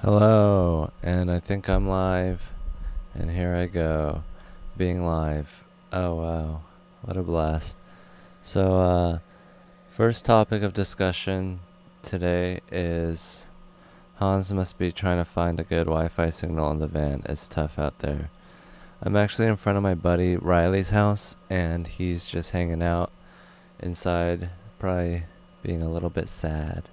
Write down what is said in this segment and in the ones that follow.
Hello, and I think I'm live, and here I go, being live. Oh wow, what a blast. So, first topic of discussion today is Hans must be trying to find a good Wi-Fi signal in the van. It's tough out there. I'm actually in front of my buddy Riley's house, and he's just hanging out inside, probably being a little bit sad.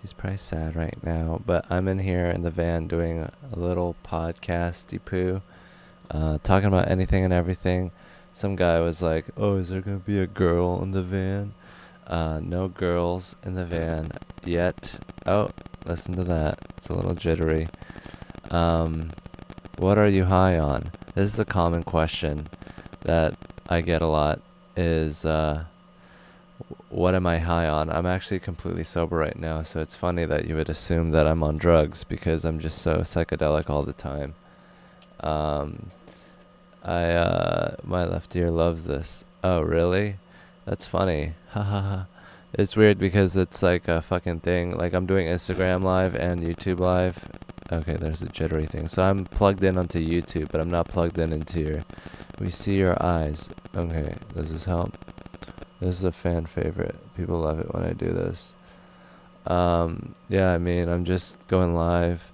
He's probably sad right now, but I'm in here in the van doing a little podcasty poo, talking about anything and everything. Some guy was like, "Oh, is there gonna be a girl in the van?" No girls in the van yet. Oh, listen to that. It's a little jittery. Um, what are you high on? This is a common question that I get a lot. Is what am I high on? I'm actually completely sober right now, so it's funny that you would assume that I'm on drugs because I'm just so psychedelic all the time. Um, my left ear loves this. Oh, really? That's funny. Hahaha. It's weird because it's like a fucking thing. Like I'm doing Instagram live and YouTube live. Okay, there's a jittery thing. So I'm plugged in onto YouTube, but I'm not plugged in into your. We see your eyes. Okay, does this help? This is a fan favorite. People love it when I do this. Yeah, I mean, I'm just going live.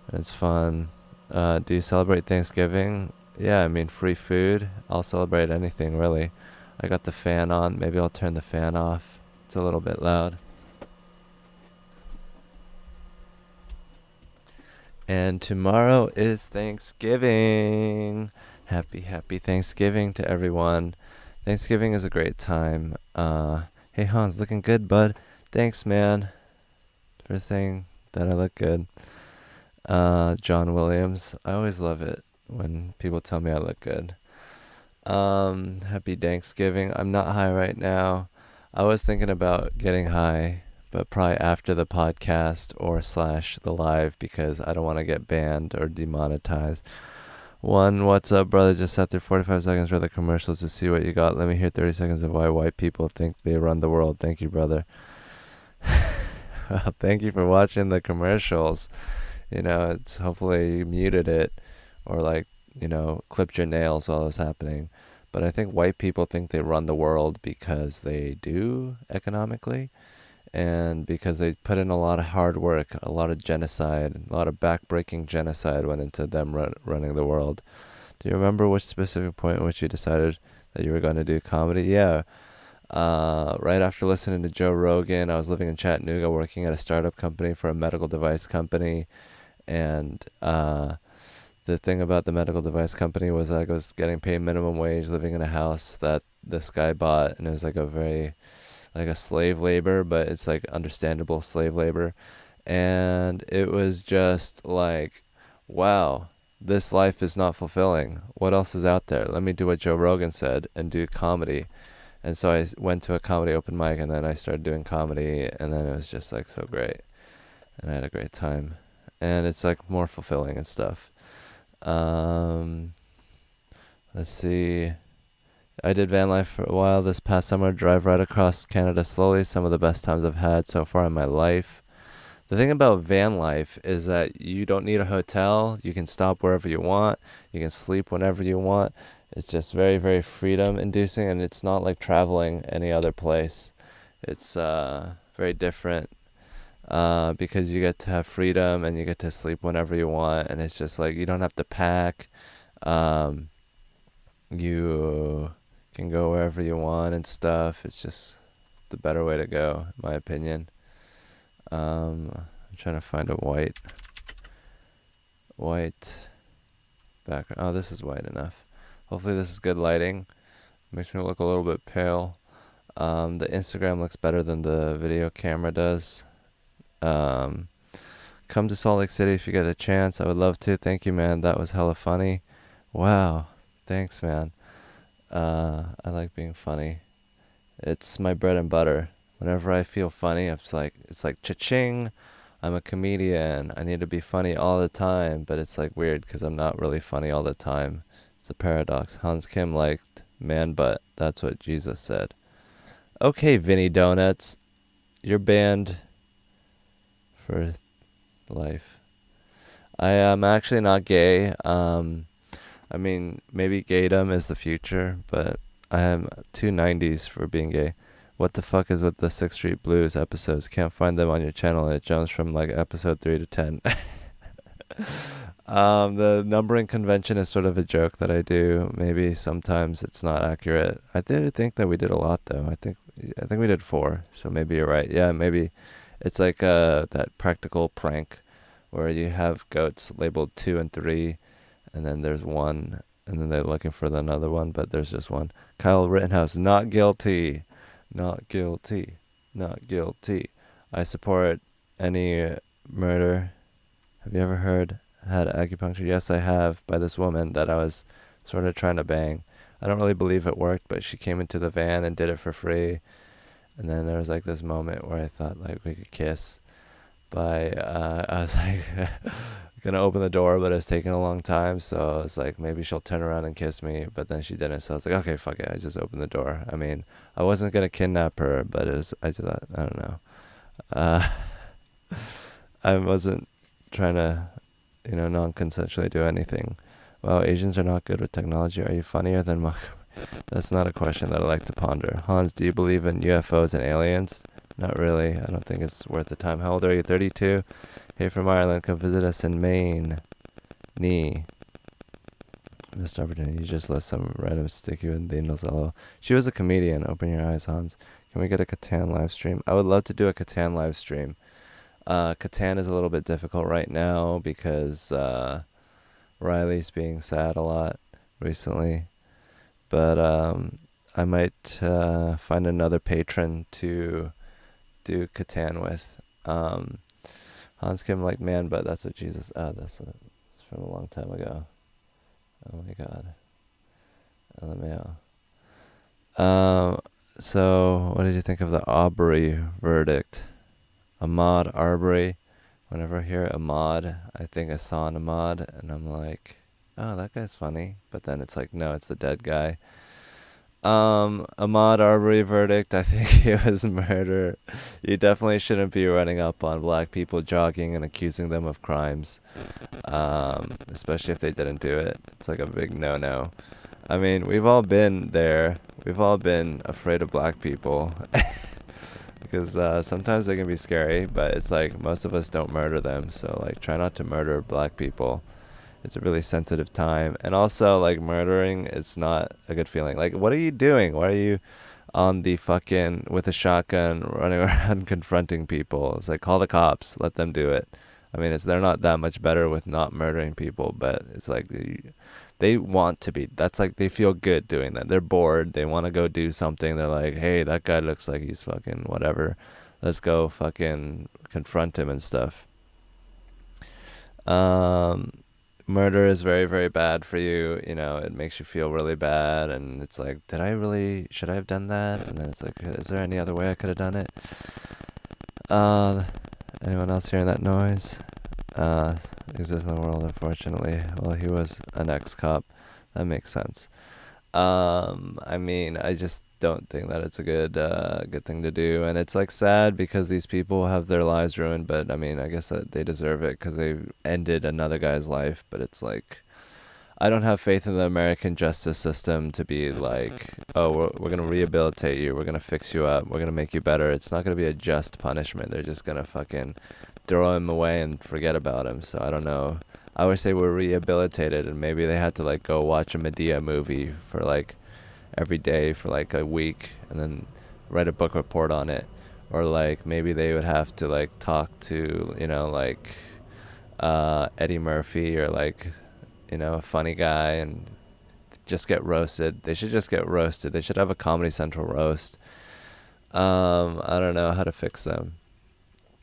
And it's fun. Do you celebrate Thanksgiving? Yeah, I mean, free food. I'll celebrate anything, really. I got the fan on. Maybe I'll turn the fan off. It's a little bit loud. And tomorrow is Thanksgiving. Happy Thanksgiving to everyone. Thanksgiving is a great time. Hey Hans, looking good, bud. Thanks, man, for saying that I look good. John Williams. I always love it when people tell me I look good. Happy Thanksgiving. I'm not high right now. I was thinking about getting high, but probably after the podcast or slash the live because I don't want to get banned or demonetized. What's up, brother? Just sat through 45 seconds for the commercials to see what you got. Let me hear 30 seconds of why white people think they run the world. Thank you, brother. Well, thank you for watching the commercials. It's hopefully you muted it or clipped your nails while it was happening. But I think white people think they run the world because they do economically and because they put in a lot of hard work, a lot of genocide, a lot of backbreaking genocide went into them running the world. Do you remember which specific point in which you decided that you were going to do comedy? Yeah. Right after listening to Joe Rogan, I was living in Chattanooga working at a startup company for a medical device company. And the thing about the medical device company was that I was getting paid minimum wage living in a house that this guy bought. And it was like a slave labor, but it's like understandable slave labor. And it was just like, wow, this life is not fulfilling. What else is out there? Let me do what Joe Rogan said and do comedy. And so I went to a comedy open mic and then I started doing comedy and then it was just like so great. And I had a great time. And it's like more fulfilling and stuff. Um, let's see. I did van life for a while this past summer, drive right across Canada slowly. Some of the best times I've had so far in my life. The thing about van life is that you don't need a hotel. You can stop wherever you want. You can sleep whenever you want. It's just very, very freedom inducing, and it's not like traveling any other place. It's very different because you get to have freedom and you get to sleep whenever you want, and it's just like you don't have to pack. Um, you can go wherever you want and stuff. It's just the better way to go, in my opinion. I'm trying to find a white background. Oh, this is white enough. Hopefully this is good lighting. Makes me look a little bit pale. The Instagram looks better than the video camera does. Come to Salt Lake City if you get a chance. I would love to. Thank you, man. That was hella funny. Wow. Thanks, man. I like being funny. It's my bread and butter. Whenever I feel funny, it's like cha-ching. I'm a comedian. I need to be funny all the time, but it's like weird because I'm not really funny all the time. It's a paradox. Hans Kim liked man butt. That's what Jesus said. Okay, Vinny Donuts. You're banned for life. I am actually not gay. I mean, maybe gaydom is the future, but I am 290s for being gay. What the fuck is with the Sixth Street Blues episodes? Can't find them on your channel, and it jumps from like episode 3 to 10. The numbering convention is sort of a joke that I do. Maybe sometimes it's not accurate. I do think that we did a lot though. I think we did 4. So maybe you're right. Yeah, maybe it's like that practical prank where you have goats labeled 2 and 3, and then there's 1, and then they're looking for another one, but there's just 1. Kyle Rittenhouse, not guilty, not guilty, not guilty. I support any murder. Have you ever had acupuncture? Yes, I have, by this woman that I was sort of trying to bang. I don't really believe it worked, but she came into the van and did it for free. And then there was like this moment where I thought like we could kiss. But I was like gonna open the door, but it was taking a long time. So I was like, maybe she'll turn around and kiss me. But then she didn't. So I was like, okay, fuck it. I just opened the door. I mean, I wasn't gonna kidnap her, but I just thought, I don't know. Uh, I wasn't trying to, non-consensually do anything. Well, Asians are not good with technology. Are you funnier than Mark? That's not a question that I like to ponder. Hans, do you believe in UFOs and aliens? Not really. I don't think it's worth the time. How old are you? 32? Hey, from Ireland. Come visit us in Maine. Missed opportunity. You just let some random stick you in the Nozelo. She was a comedian. Open your eyes, Hans. Can we get a Catan live stream? I would love to do a Catan live stream. Catan is a little bit difficult right now because Riley's being sad a lot recently. But I might find another patron to do Catan with. Hans Kim like man, but that's what Jesus. That's from a long time ago. Oh my God. LMAO. So what did you think of the Aubrey verdict? Ahmaud Arbery. Whenever I hear Ahmaud, I think Hassan Ahmad, and I'm like, oh, that guy's funny. But then it's like, no, it's the dead guy. Ahmaud Arbery verdict, I think it was murder. You definitely shouldn't be running up on black people jogging and accusing them of crimes, especially if they didn't do it. It's like a big no-no. I mean, we've all been there. We've all been afraid of black people. Because sometimes they can be scary, but it's like most of us don't murder them. So like try not to murder black people. It's a really sensitive time. And also like murdering, it's not a good feeling. Like what are you doing? Why are you on the fucking with a shotgun running around confronting people? It's like call the cops, let them do it. I mean, they're not that much better with not murdering people, but it's like they want to be. That's like they feel good doing that. They're bored. They want to go do something. They're like, hey, that guy looks like he's fucking whatever. Let's go fucking confront him and stuff. Murder is very, very bad for you. You know, it makes you feel really bad. And it's like, should I have done that? And then it's like, is there any other way I could have done it? Anyone else hearing that noise? Exists in the world, unfortunately. Well, he was an ex-cop. That makes sense. I mean, I just don't think that it's a good thing to do, and it's like sad because these people have their lives ruined. But I mean, I guess that they deserve it because they ended another guy's life. But it's like, I don't have faith in the American justice system to be like, oh, we're gonna rehabilitate you, we're gonna fix you up, we're gonna make you better. It's not gonna be a just punishment. They're just gonna fucking throw him away and forget about him. So I don't know. I wish they were rehabilitated and maybe they had to like go watch a Medea movie for like every day for like a week and then write a book report on it. Or like maybe they would have to like talk to, like Eddie Murphy or like, a funny guy and just get roasted. They should just get roasted. They should have a Comedy Central roast. I don't know how to fix them.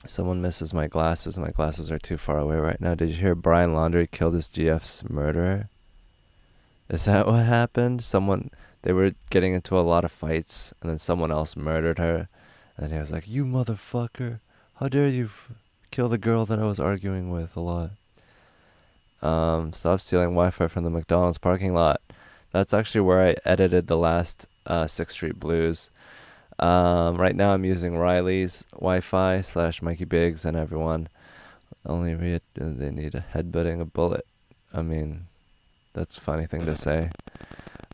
Someone misses my glasses. My glasses are too far away right now. Did you hear Brian Laundrie killed his GF's murderer? Is that what happened? They were getting into a lot of fights, and then someone else murdered her. And then he was like, you motherfucker. How dare you kill the girl that I was arguing with a lot. Stop stealing Wi-Fi from the McDonald's parking lot. That's actually where I edited the last 6th Street Blues. Right now I'm using Riley's Wi-Fi / Mikey Biggs and everyone. Only they need a headbutting a bullet. I mean, that's a funny thing to say.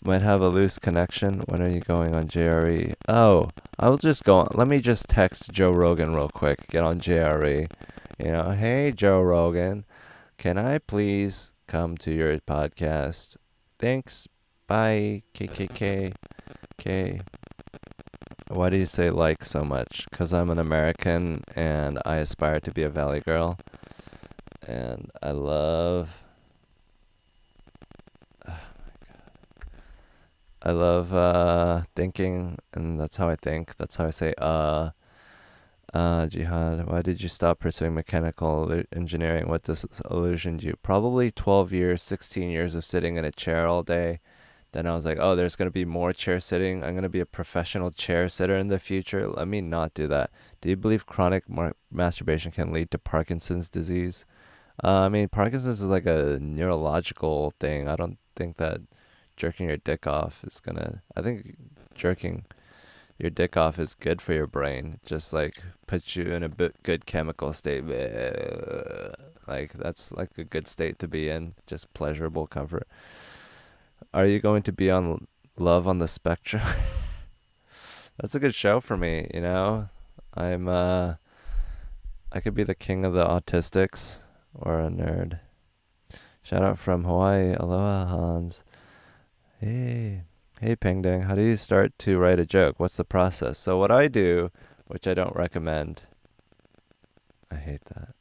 Might have a loose connection. When are you going on JRE? Oh, I'll just go on. Let me just text Joe Rogan real quick. Get on JRE. Hey Joe Rogan, can I please come to your podcast? Thanks. Bye. KKK. K. Why do you say like so much? Because I'm an American and I aspire to be a Valley girl. And I love thinking, and that's how I think. That's how I say Jihad, why did you stop pursuing mechanical engineering? What disillusioned you? Probably 12 years, 16 years of sitting in a chair all day. Then I was like, oh, there's going to be more chair sitting. I'm going to be a professional chair sitter in the future. Let me not do that. Do you believe chronic masturbation can lead to Parkinson's disease? I mean, Parkinson's is like a neurological thing. I don't think that jerking your dick off is going to... I think jerking your dick off is good for your brain. Just like puts you in a good chemical state. Like that's like a good state to be in. Just pleasurable comfort. Are you going to be on Love on the Spectrum? That's a good show for me, you know? I could be the king of the autistics or a nerd. Shout out from Hawaii. Aloha Hans. Hey. Hey Ping Dang, how do you start to write a joke? What's the process? So what I do, which I don't recommend, I hate that.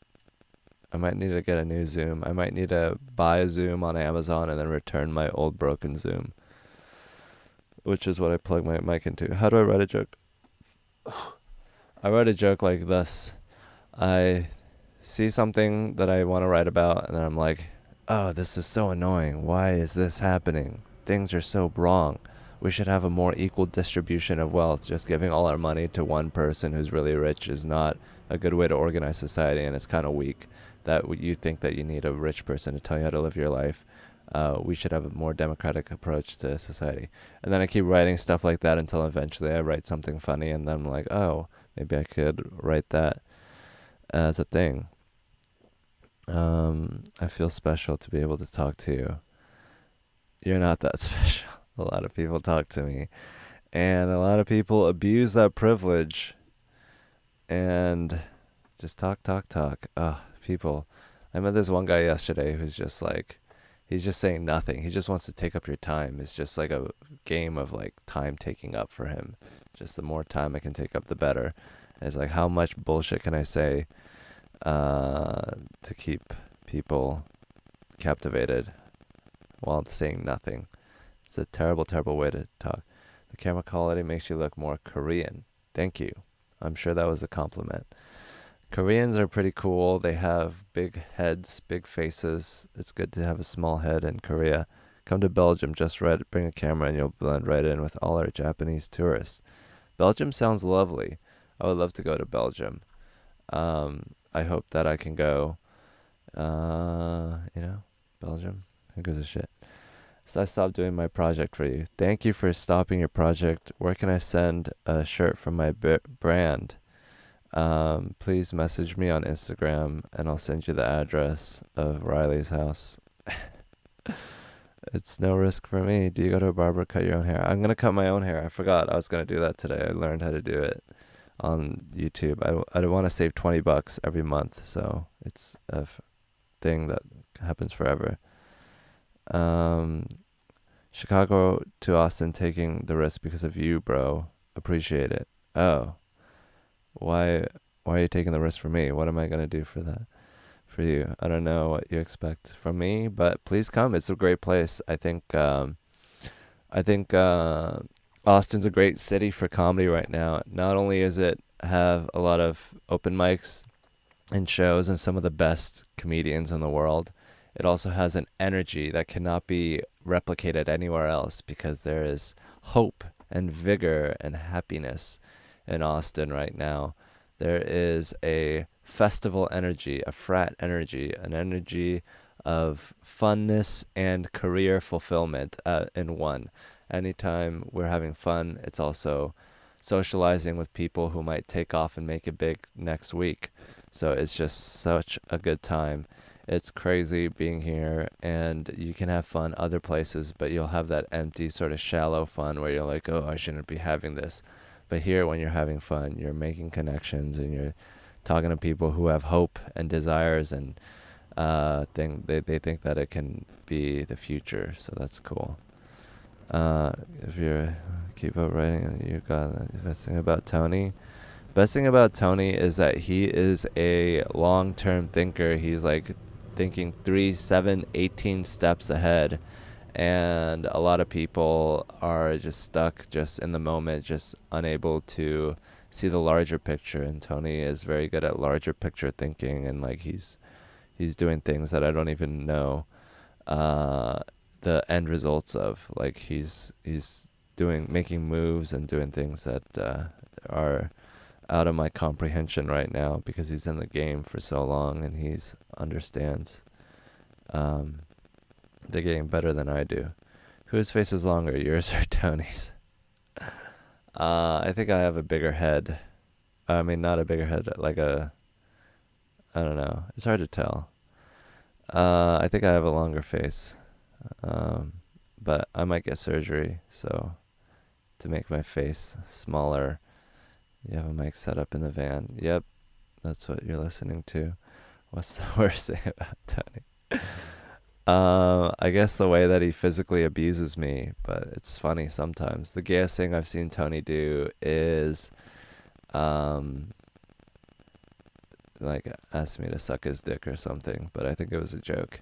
I might need to get a new Zoom. I might need to buy a Zoom on Amazon and then return my old broken Zoom, which is what I plug my mic into. How do I write a joke? I write a joke like this. I see something that I want to write about, and then I'm like, oh, this is so annoying. Why is this happening? Things are so wrong. We should have a more equal distribution of wealth. Just giving all our money to one person who's really rich is not a good way to organize society, and it's kind of weak that you think that you need a rich person to tell you how to live your life. We should have a more democratic approach to society. And then I keep writing stuff like that until eventually I write something funny, and then I'm like, oh, maybe I could write that as a thing. I feel special to be able to talk to you. You're not that special. A lot of people talk to me, and a lot of people abuse that privilege and just talk. Ugh, people. I met this one guy yesterday who's just like, he's just saying nothing. He just wants to take up your time. It's just like a game of like time taking up for him. Just the more time I can take up, the better. And it's like, how much bullshit can I say to keep people captivated while saying nothing? It's a terrible, terrible way to talk. The camera quality makes you look more Korean. Thank you. I'm sure that was a compliment. Koreans are pretty cool. They have big heads, big faces. It's good to have a small head in Korea. Come to Belgium, bring a camera and you'll blend right in with all our Japanese tourists. Belgium sounds lovely. I would love to go to Belgium. I hope that I can go, Belgium. Who gives a shit? So I stopped doing my project for you. Thank you for stopping your project. Where can I send a shirt from my brand? Please message me on Instagram and I'll send you the address of Riley's house. It's no risk for me. Do you go to a barber, cut your own hair? I'm going to cut my own hair. I forgot I was going to do that today. I learned how to do it on YouTube. I want to save $20 every month, so it's a thing that happens forever. Chicago to Austin, taking the risk because of you, bro. Appreciate it. Oh, why are you taking the risk for me? What am I gonna do for that? For you? I don't know what you expect from me, but please come. It's a great place. I think Austin's a great city for comedy right now. Not only is it have a lot of open mics and shows and some of the best comedians in the world, it also has an energy that cannot be replicated anywhere else because there is hope and vigor and happiness in Austin right now. There is a festival energy, a frat energy, an energy of funness and career fulfillment in one. Anytime we're having fun, it's also socializing with people who might take off and make it big next week. So it's just such a good time. It's crazy being here, and you can have fun other places, but you'll have that empty sort of shallow fun where you're like, oh, I shouldn't be having this. But here, when you're having fun, you're making connections and you're talking to people who have hope and desires, and they think that it can be the future. So that's cool. If you keep up writing, you got the best thing about Tony. Best thing about Tony is that he is a long-term thinker. He's like thinking 3, 7, 18 steps ahead. And a lot of people are just stuck just in the moment, just unable to see the larger picture. And Tony is very good at larger picture thinking, and like he's doing things that I don't even know the end results of. Like he's making moves and doing things that are out of my comprehension right now, because he's in the game for so long and he's understands the game better than I do. Whose face is longer, yours or Tony's? I think I have a bigger head. I mean, not a bigger head, like I don't know. It's hard to tell. I think I have a longer face. But I might get surgery, so to make my face smaller. You have a mic set up in the van. Yep, that's what you're listening to. What's the worst thing about Tony? I guess the way that he physically abuses me, but it's funny sometimes. The gayest thing I've seen Tony do is, like, ask me to suck his dick or something, but I think it was a joke.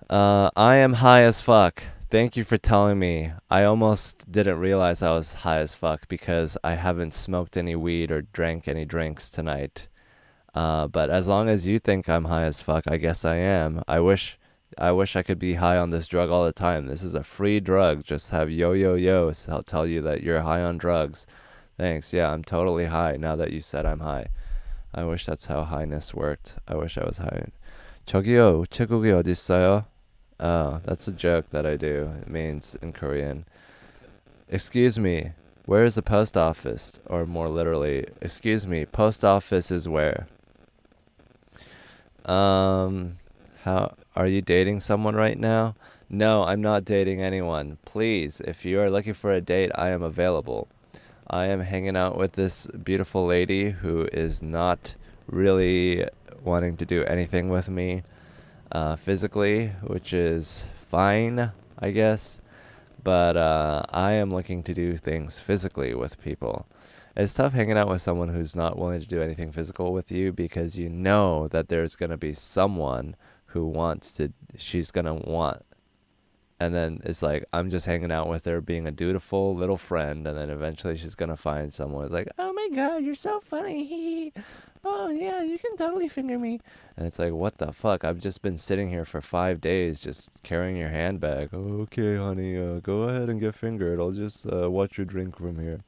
I am high as fuck. Thank you for telling me. I almost didn't realize I was high as fuck because I haven't smoked any weed or drank any drinks tonight. But as long as you think I'm high as fuck, I guess I am. I wish I could be high on this drug all the time. This is a free drug. Just have yo, so I'll tell you that you're high on drugs. Thanks. Yeah, I'm totally high now that you said I'm high. I wish that's how highness worked. I wish I was high. 저기요, 우체국이 어디 있어요? Oh, that's a joke that I do. It means in Korean, excuse me, where is the post office? Or more literally, excuse me, post office is where? How are you dating someone right now? No, I'm not dating anyone. Please, if you are looking for a date, I am available. I am hanging out with this beautiful lady who is not really wanting to do anything with me physically, which is fine, I guess. But I am looking to do things physically with people. It's tough hanging out with someone who's not willing to do anything physical with you, because you know that there's going to be someone who she's going to want. And then it's like, I'm just hanging out with her, being a dutiful little friend, and then eventually she's going to find someone who's like, oh my god, you're so funny. Oh yeah, you can totally finger me. And it's like, what the fuck? I've just been sitting here for 5 days just carrying your handbag. Oh, okay, honey, go ahead and get fingered. I'll just watch you drink from here.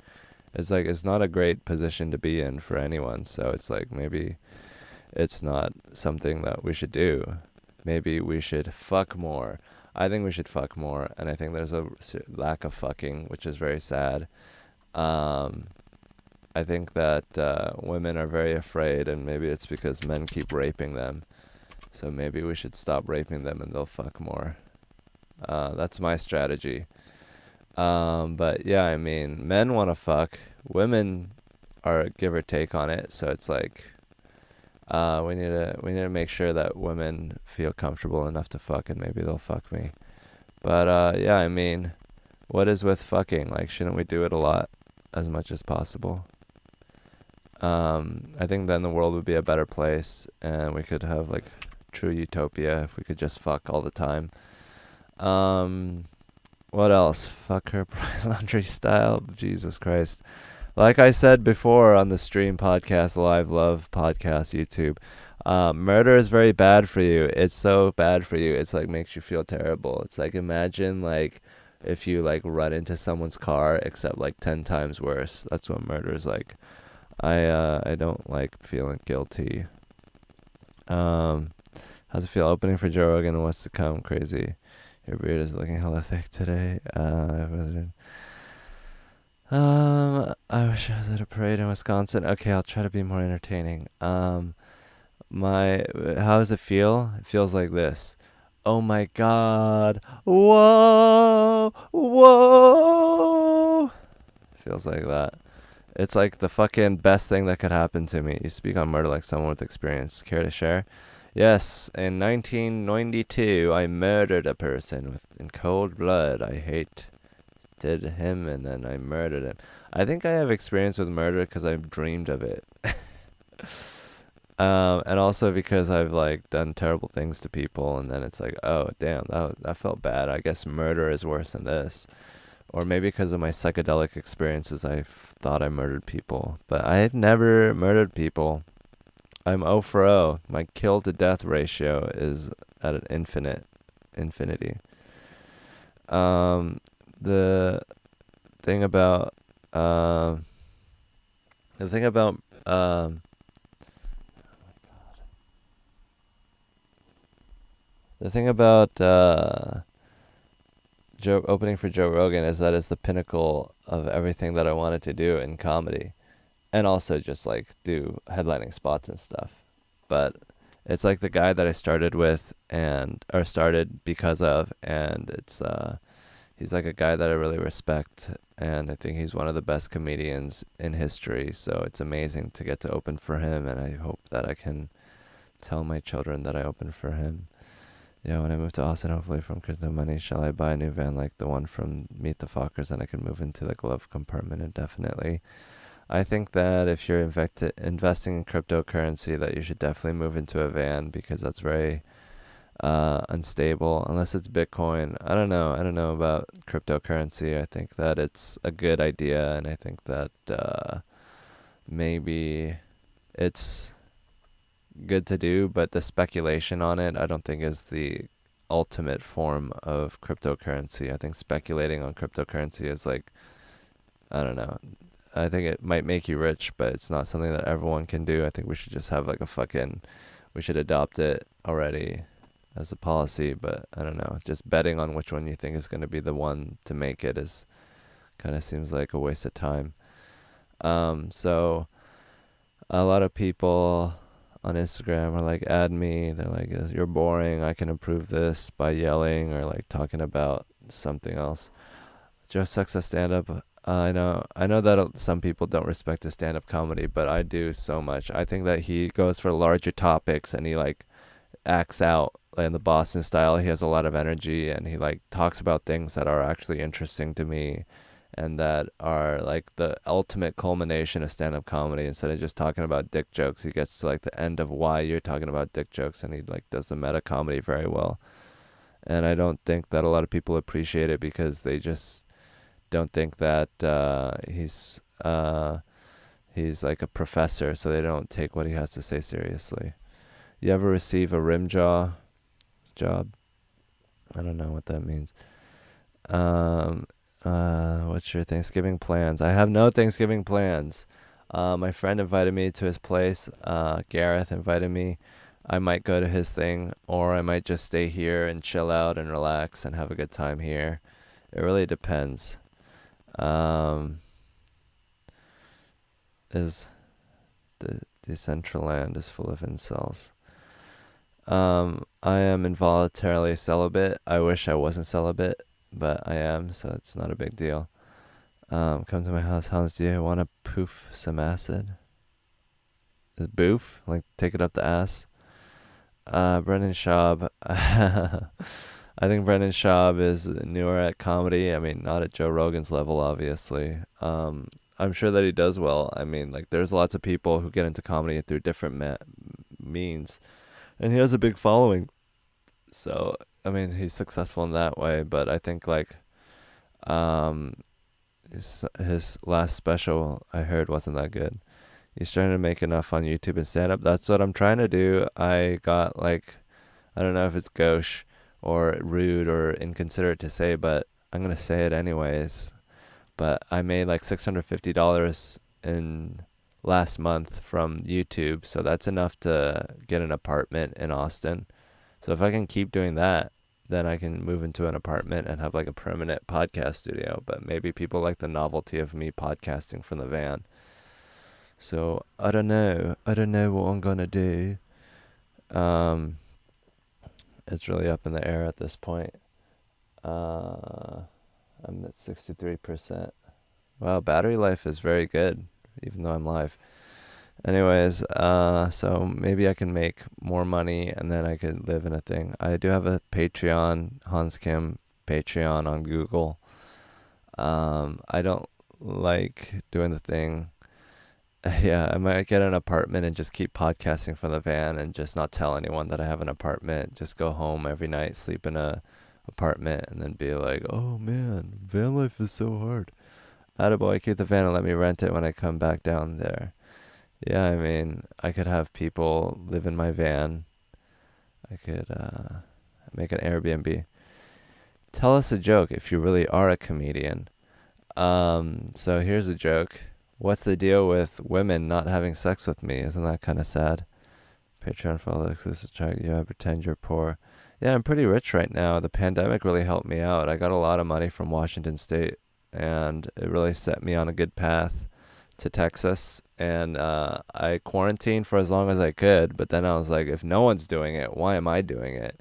It's like, it's not a great position to be in for anyone. So it's like, maybe it's not something that we should do. Maybe we should fuck more. I think we should fuck more, and I think there's a lack of fucking, which is very sad. I think that women are very afraid, and maybe it's because men keep raping them. So maybe we should stop raping them and they'll fuck more. That's my strategy. But yeah, I mean, men want to fuck. Women are give or take on it. So it's like we need to make sure that women feel comfortable enough to fuck, and maybe they'll fuck me. But yeah, I mean, what is with fucking? Like, shouldn't we do it a lot, as much as possible? I think then the world would be a better place, and we could have like true utopia if we could just fuck all the time. What else? Fuck her laundry style. Jesus Christ. Like I said before on the stream podcast, live love podcast, YouTube, murder is very bad for you. It's so bad for you. It's like makes you feel terrible. It's like, imagine like if you like run into someone's car, except like 10 times worse. That's what murder is like. I don't like feeling guilty. How's it feel opening for Joe Rogan and what's to come? Crazy. Your beard is looking hella thick today. I wish I was at a parade in Wisconsin. Okay, I'll try to be more entertaining. My, how does it feel? It feels like this. Oh my God. Whoa. Whoa. Feels like that. It's like the fucking best thing that could happen to me. You speak on murder like someone with experience. Care to share? Yes, in 1992, I murdered a person in cold blood. I hated him and then I murdered him. I think I have experience with murder because I've dreamed of it. And also because I've like done terrible things to people, and then it's like, oh damn, that felt bad. I guess murder is worse than this. Or maybe because of my psychedelic experiences, I thought I murdered people, but I've never murdered people. I'm 0 for 0. My kill to death ratio is at an infinity. Um, the thing about um, the thing about the thing about Joe opening for Joe Rogan is that it's the pinnacle of everything that I wanted to do in comedy, and also just like do headlining spots and stuff. But it's like the guy that I started with and or started because of, and it's he's like a guy that I really respect, and I think he's one of the best comedians in history. So it's amazing to get to open for him, and I hope that I can tell my children that I opened for him. Yeah, when I move to Austin, hopefully from crypto money, shall I buy a new van like the one from Meet the Fockers, and I can move into the glove compartment indefinitely? I think that if you're investing in cryptocurrency, that you should definitely move into a van because that's very unstable unless it's Bitcoin. I don't know. I don't know about cryptocurrency. I think that it's a good idea, and I think that maybe it's good to do, but the speculation on it, I don't think is the ultimate form of cryptocurrency. I think speculating on cryptocurrency is like, I don't know. I think it might make you rich, but it's not something that everyone can do. I think we should just have like a fucking, we should adopt it already as a policy, but I don't know. Just betting on which one you think is going to be the one to make it is kind of seems like a waste of time. So a lot of people on Instagram are like, add me. They're like, you're boring. I can improve this by yelling or like talking about something else. Joe sucks at stand up. I know that some people don't respect his stand up comedy, but I do so much. I think that he goes for larger topics and he like acts out in the Boston style. He has a lot of energy and he like talks about things that are actually interesting to me and that are like the ultimate culmination of stand-up comedy. Instead of just talking about dick jokes, he gets to like the end of why you're talking about dick jokes, and he like does the meta comedy very well. And I don't think that a lot of people appreciate it because they just don't think that he's like a professor, so they don't take what he has to say seriously. You ever receive a rim job? I don't know what that means. Um, what's your Thanksgiving plans? I have no Thanksgiving plans. My friend invited me to his place. Gareth invited me. I might go to his thing, or I might just stay here and chill out and relax and have a good time here. It really depends. Um, is the Decentraland is full of incels. I am involuntarily celibate. I wish I wasn't celibate, but I am, so it's not a big deal. Come to my house, Hans. Do you want to poof some acid? Is boof? Like take it up the ass? Brendan Schaub. I think Brendan Schaub is newer at comedy. I mean, not at Joe Rogan's level, obviously. I'm sure that he does well. I mean, like, there's lots of people who get into comedy through different means, and he has a big following. So, I mean, he's successful in that way. But I think like, um, his last special I heard wasn't that good. He's trying to make enough on YouTube and stand up. That's what I'm trying to do. I got like, I don't know if it's gauche or rude or inconsiderate to say, but I'm gonna say it anyways. But I made like $650 in last month from YouTube, so that's enough to get an apartment in Austin. So if I can keep doing that, then I can move into an apartment and have like a permanent podcast studio. But maybe people like the novelty of me podcasting from the van. So I don't know. I don't know what I'm gonna do. Um, it's really up in the air at this point. I'm at 63%. Wow, battery life is very good, even though I'm live. Anyways, so maybe I can make more money and then I could live in a thing. I do have a Patreon, Hans Kim Patreon on Google. I don't like doing the thing. Yeah, I might get an apartment and just keep podcasting from the van and just not tell anyone that I have an apartment. Just go home every night, sleep in a apartment, and then be like, "Oh man, van life is so hard." Attaboy, keep the van and let me rent it when I come back down there. Yeah, I mean, I could have people live in my van. I could make an Airbnb. Tell us a joke if you really are a comedian. So here's a joke. What's the deal with women not having sex with me? Isn't that kind of sad? Patreon for all the exclusive track. Yeah, pretend you're poor. Yeah, I'm pretty rich right now. The pandemic really helped me out. I got a lot of money from Washington State, and it really set me on a good path to Texas. And I quarantined for as long as I could, but then I was like, if no one's doing it, why am I doing it?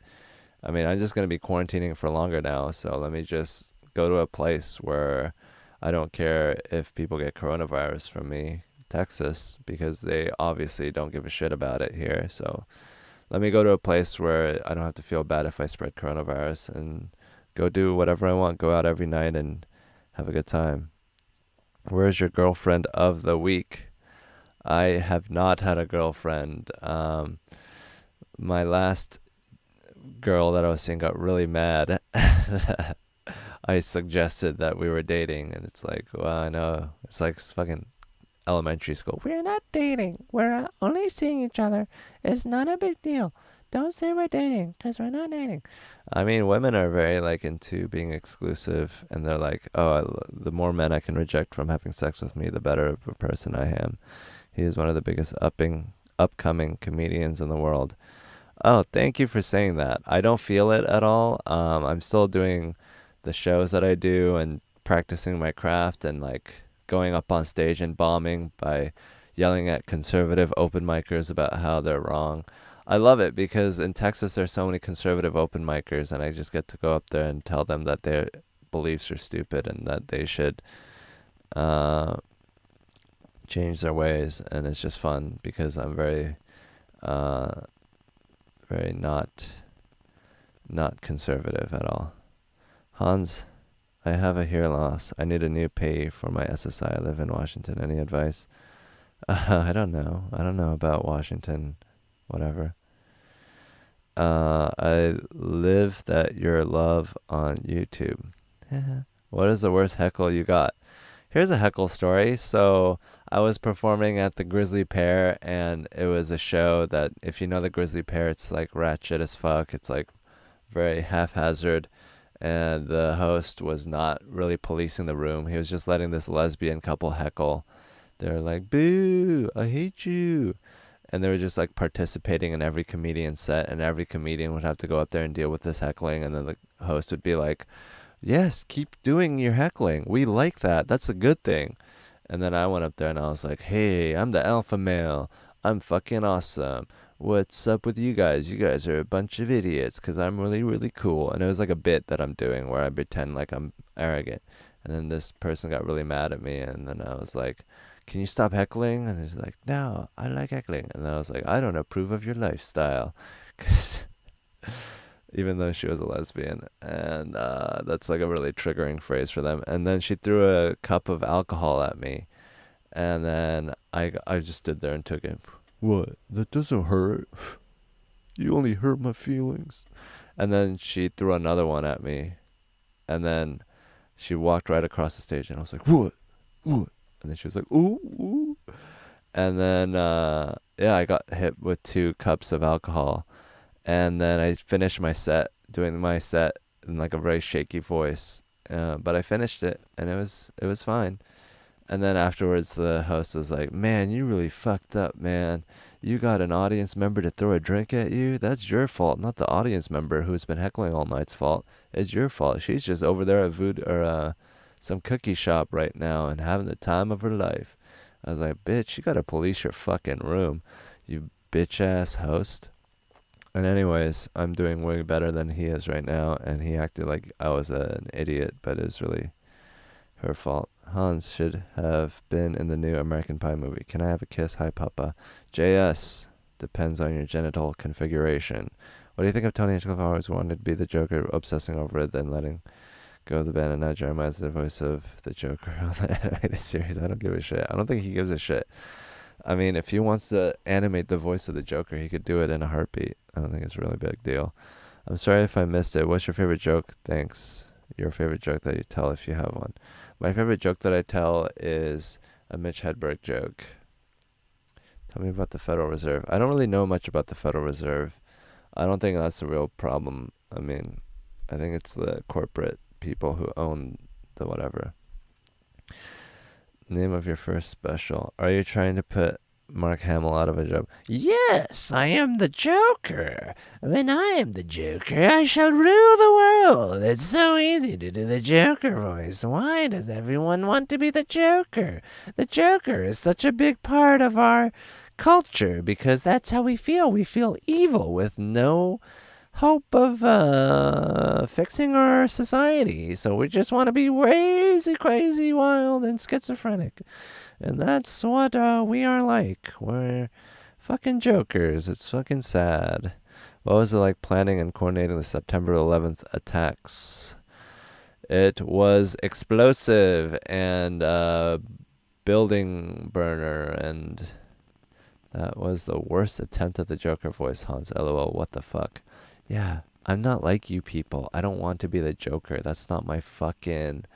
I mean, I'm just going to be quarantining for longer now, so let me just go to a place where I don't care if people get coronavirus from me, Texas, because they obviously don't give a shit about it here. So let me go to a place where I don't have to feel bad if I spread coronavirus and go do whatever I want, go out every night and have a good time. Where's your girlfriend of the week? I have not had a girlfriend. My last girl that I was seeing got really mad. I suggested that we were dating, and it's like, well, I know. It's like fucking elementary school. We're not dating. We're only seeing each other. It's not a big deal. Don't say we're dating, because we're not dating. I mean, women are very, like, into being exclusive, and they're like, oh, the more men I can reject from having sex with me, the better of a person I am. He is one of the biggest upcoming comedians in the world. Oh, thank you for saying that. I don't feel it at all. I'm still doing the shows that I do and practicing my craft and like going up on stage and bombing by yelling at conservative open micers about how they're wrong. I love it because in Texas there's so many conservative open micers and I just get to go up there and tell them that their beliefs are stupid and that they should uh, change their ways, and it's just fun because I'm very very not conservative at all. Hans, I have a hear loss. I need a new pay for my SSI. I live in Washington. Any advice? I don't know. I don't know about Washington. Whatever. I live that your love on YouTube. What is the worst heckle you got? Here's a heckle story. So I was performing at the Grizzly Pear, and it was a show that, if you know the Grizzly Pear, it's like ratchet as fuck. It's like very haphazard, and the host was not really policing the room. He was just letting this lesbian couple heckle. They're like, "Boo! I hate you," and they were just like participating in every comedian set, and every comedian would have to go up there and deal with this heckling, and then the host would be like, "Yes, keep doing your heckling. We like that. That's a good thing." And then I went up there and I was like, "Hey, I'm the alpha male. I'm fucking awesome. What's up with you guys? You guys are a bunch of idiots because I'm really, really cool." And it was like a bit that I'm doing where I pretend like I'm arrogant. And then this person got really mad at me. And then I was like, "Can you stop heckling?" And he's like, "No, I like heckling." And then I was like, "I don't approve of your lifestyle." 'Cause even though she was a lesbian, and that's like a really triggering phrase for them. And then she threw a cup of alcohol at me, and then I just stood there and took it. "What? That doesn't hurt. You only hurt my feelings." And then she threw another one at me, and then she walked right across the stage, and I was like, "What? What?" And then she was like, "Ooh, ooh." And then yeah, I got hit with 2 cups of alcohol. And then I finished my set, doing my set in like a very shaky voice. But I finished it, and it was fine. And then afterwards, the host was like, "Man, you really fucked up, man. You got an audience member to throw a drink at you? That's your fault, not the audience member who's been heckling all night's fault. It's your fault. She's just over there at some cookie shop right now and having the time of her life. I was like, bitch, you gotta police your fucking room, you bitch ass host. And anyways, I'm doing way better than he is right now, and he acted like I was an idiot, but it was really her fault. Hans should have been in the new American Pie movie. Can I have a kiss? Hi, Papa. JS. Depends on your genital configuration. What do you think of Tony Hinchcliffe always wanted to be the Joker, obsessing over it, then letting go of the band, and now Jeremiah's the voice of the Joker on the animated series? I don't give a shit. I don't think he gives a shit. I mean, if he wants to animate the voice of the Joker, he could do it in a heartbeat. I don't think it's a really big deal. I'm sorry if I missed it. What's your favorite joke? Thanks. Your favorite joke that you tell if you have one. My favorite joke that I tell is a Mitch Hedberg joke. Tell me about the Federal Reserve. I don't really know much about the Federal Reserve. I don't think that's a real problem. I mean, I think it's the corporate people who own the whatever. Name of your first special. Are you trying to put Mark Hamill out of a job? Yes, I am the Joker. When I am the Joker, I shall rule the world. It's so easy to do the Joker voice. Why does everyone want to be the Joker? The Joker is such a big part of our culture because that's how we feel. We feel evil with no hope of fixing our society. So we just want to be crazy, crazy, wild, and schizophrenic. And that's what we are like. We're fucking jokers. It's fucking sad. What was it like planning and coordinating the September 11th attacks? It was explosive and building burner, and that was the worst attempt at the Joker voice, Hans. LOL, what the fuck? Yeah, I'm not like you people. I don't want to be the Joker. That's not my fucking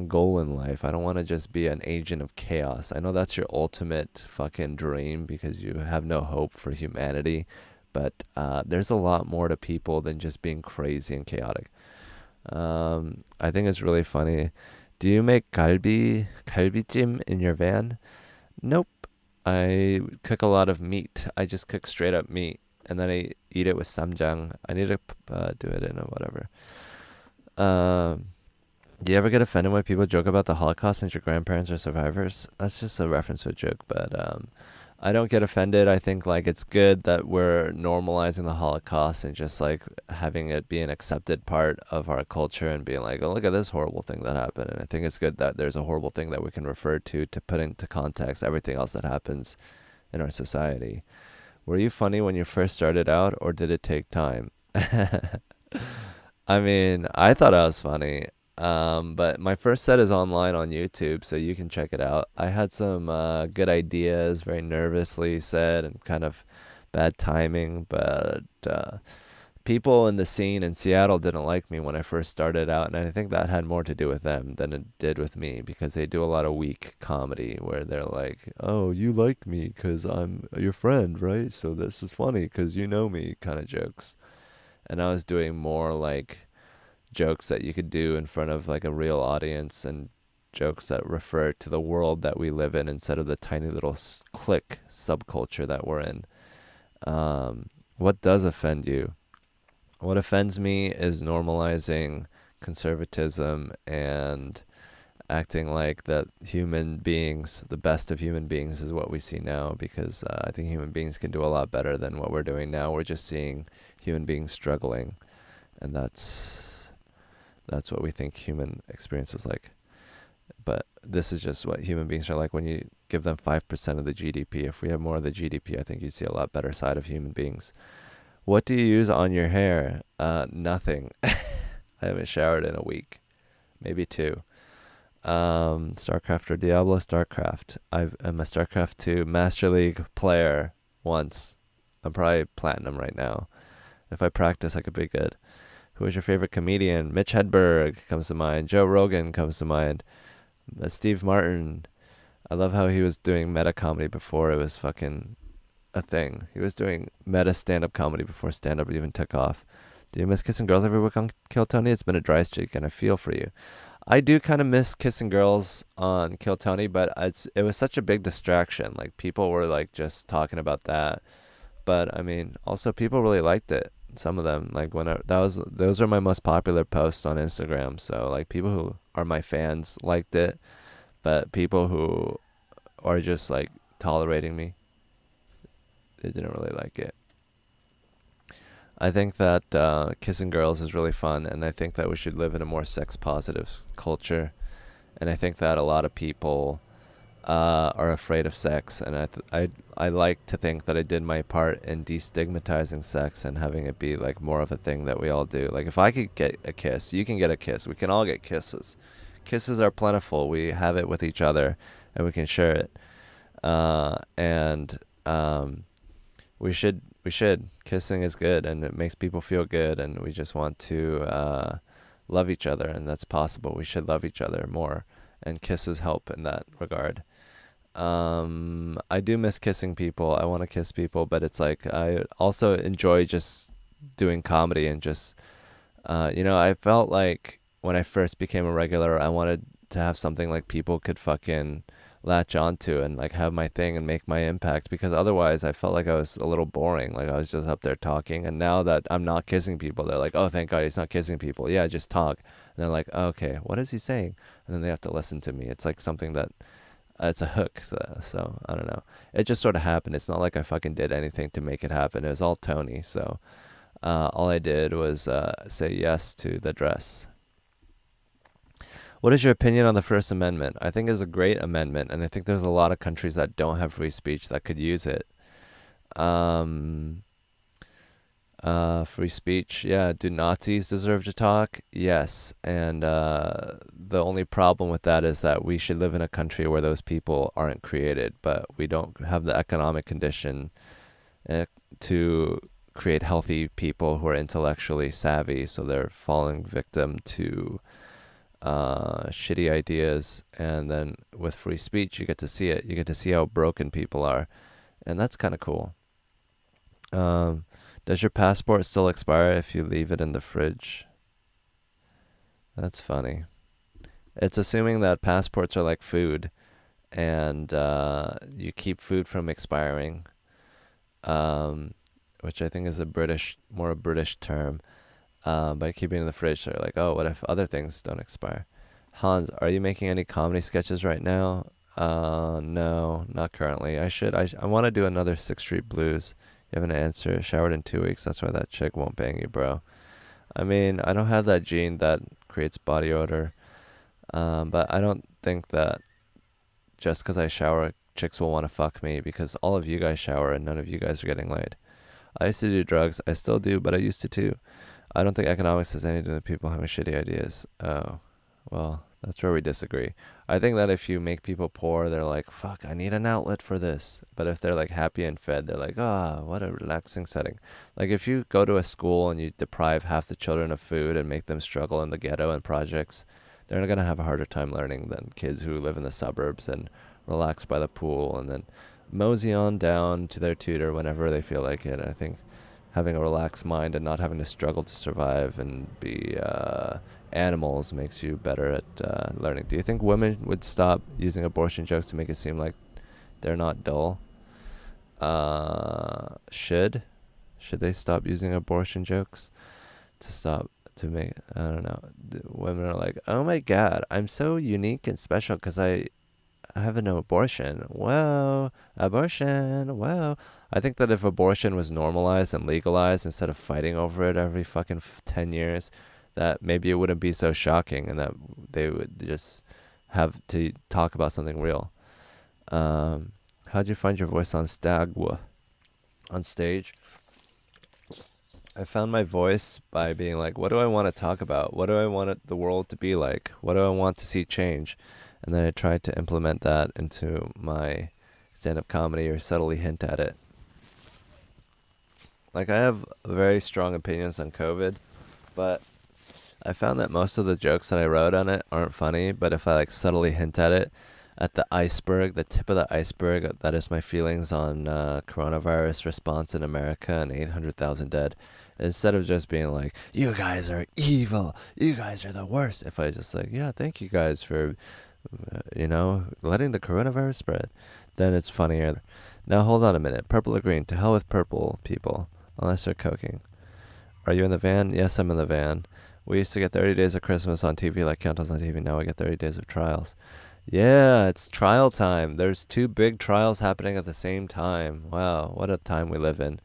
goal in life. I don't want to just be an agent of chaos. I know that's your ultimate fucking dream because you have no hope for humanity, but there's a lot more to people than just being crazy and chaotic. I think it's really funny. Do you make galbi in your van? Nope. I cook a lot of meat. I just cook straight up meat, and then I eat it with samjang. I need to do it in a whatever. Do you ever get offended when people joke about the Holocaust since your grandparents are survivors? That's just a reference to a joke, but I don't get offended. I think like it's good that we're normalizing the Holocaust and just like having it be an accepted part of our culture and being like, oh, look at this horrible thing that happened. And I think it's good that there's a horrible thing that we can refer to put into context everything else that happens in our society. Were you funny when you first started out, or did it take time? I mean, I thought I was funny. But my first set is online on YouTube, so you can check it out. I had some good ideas, very nervously said, and kind of bad timing, but people in the scene in Seattle didn't like me when I first started out, and I think that had more to do with them than it did with me, because they do a lot of weak comedy where they're like, oh, you like me because I'm your friend, right? So this is funny because you know me kind of jokes. And I was doing more like jokes that you could do in front of like a real audience, and jokes that refer to the world that we live in instead of the tiny little clique subculture that we're in. What does offend you? What offends me is normalizing conservatism and acting like that human beings, the best of human beings, is what we see now, because I think human beings can do a lot better than what we're doing now. We're just seeing human beings struggling, and that's what we think human experience is like. But this is just what human beings are like when you give them 5% of the GDP. If we have more of the GDP, I think you'd see a lot better side of human beings. What do you use on your hair? Nothing. I haven't showered in a week. Maybe 2. Starcraft or Diablo? Starcraft. I'm a Starcraft 2 Master League player once. I'm probably platinum right now. If I practice, I could be good. Who is your favorite comedian? Mitch Hedberg comes to mind. Joe Rogan comes to mind. Steve Martin. I love how he was doing meta comedy before it was fucking a thing. He was doing meta stand-up comedy before stand-up even took off. Do you miss kissing girls every week on Kill Tony? It's been a dry streak, and I feel for you. I do kind of miss kissing girls on Kill Tony, but it was such a big distraction. Like people were like just talking about that, but I mean, also people really liked it. Some of them, like when that was those are my most popular posts on Instagram. So like people who are my fans liked it, but people who are just like tolerating me, they didn't really like it. I think that kissing girls is really fun, and I think that we should live in a more sex positive culture. And I think that a lot of people are afraid of sex, and I like to think that I did my part in destigmatizing sex and having it be like more of a thing that we all do. Like if I could get a kiss, you can get a kiss. We can all get kisses. Kisses are plentiful. We have it with each other, and we can share it. And we should. Kissing is good, and it makes people feel good, and we just want to love each other, and that's possible. We should love each other more, and kisses help in that regard. I do miss kissing people. I want to kiss people, but it's like I also enjoy just doing comedy and just, I felt like when I first became a regular, I wanted to have something like people could fucking latch onto and like have my thing and make my impact, because otherwise I felt like I was a little boring. Like I was just up there talking, and now that I'm not kissing people, they're like, oh, thank God he's not kissing people. Yeah, just talk. And they're like, oh, okay, what is he saying? And then they have to listen to me. It's like something that it's a hook. So I don't know. It just sort of happened. It's not like I fucking did anything to make it happen. It was all Tony. So all I did was say yes to the dress. What is your opinion on the First Amendment? I think it's a great amendment, and I think there's a lot of countries that don't have free speech that could use it. Um, Free speech, yeah. Do Nazis deserve to talk? Yes. And the only problem with that is that we should live in a country where those people aren't created, but we don't have the economic condition uh, to create healthy people who are intellectually savvy, so they're falling victim to shitty ideas. And then with free speech, you get to see it. You get to see how broken people are, and that's kind of cool. Um, does your passport still expire if you leave it in the fridge? That's funny. It's assuming that passports are like food, and you keep food from expiring, um, which I think is more a British term. By keeping it in the fridge, they're like, oh, what if other things don't expire? Hans, are you making any comedy sketches right now? No, not currently. I should. I want to do another Sixth Street Blues. You have an answer. Showered in 2 weeks. That's why that chick won't bang you, bro. I mean, I don't have that gene that creates body odor. But I don't think that just because I shower, chicks will want to fuck me, because all of you guys shower and none of you guys are getting laid. I used to do drugs. I still do, but I used to too. I don't think economics has anything to do with people having shitty ideas. Oh, well, that's where we disagree. I think that if you make people poor, they're like, fuck, I need an outlet for this. But if they're like happy and fed, they're like, ah, oh, what a relaxing setting. Like if you go to a school and you deprive half the children of food and make them struggle in the ghetto and projects, they're going to have a harder time learning than kids who live in the suburbs and relax by the pool and then mosey on down to their tutor whenever they feel like it. I think having a relaxed mind and not having to struggle to survive and be animals makes you better at learning. Do you think women would stop using abortion jokes to make it seem like they're not dull? Should they stop using abortion jokes to stop to make, I don't know. Women are like, oh my god, I'm so unique and special because I have an abortion. Whoa, abortion. Whoa. I think that if abortion was normalized and legalized instead of fighting over it every fucking 10 years, that maybe it wouldn't be so shocking, and that they would just have to talk about something real. How'd you find your voice on on stage? I found my voice by being like, what do I want to talk about? What do I want the world to be like? What do I want to see change? And then I tried to implement that into my stand-up comedy, or subtly hint at it. Like, I have very strong opinions on COVID, but I found that most of the jokes that I wrote on it aren't funny, but if I like subtly hint at it, at the iceberg, the tip of the iceberg. That is my feelings on coronavirus response in America and 800,000 dead. Instead of just being like, you guys are evil, you guys are the worst. If I just like, yeah, thank you guys for, letting the coronavirus spread, then it's funnier. Now hold on a minute. Purple or green? To hell with purple people, unless they're coking. Are you in the van? Yes, I'm in the van. We used to get 30 days of Christmas on TV like Countdowns on TV. Now we get 30 days of trials. Yeah, it's trial time. There's two big trials happening at the same time. Wow, what a time we live in.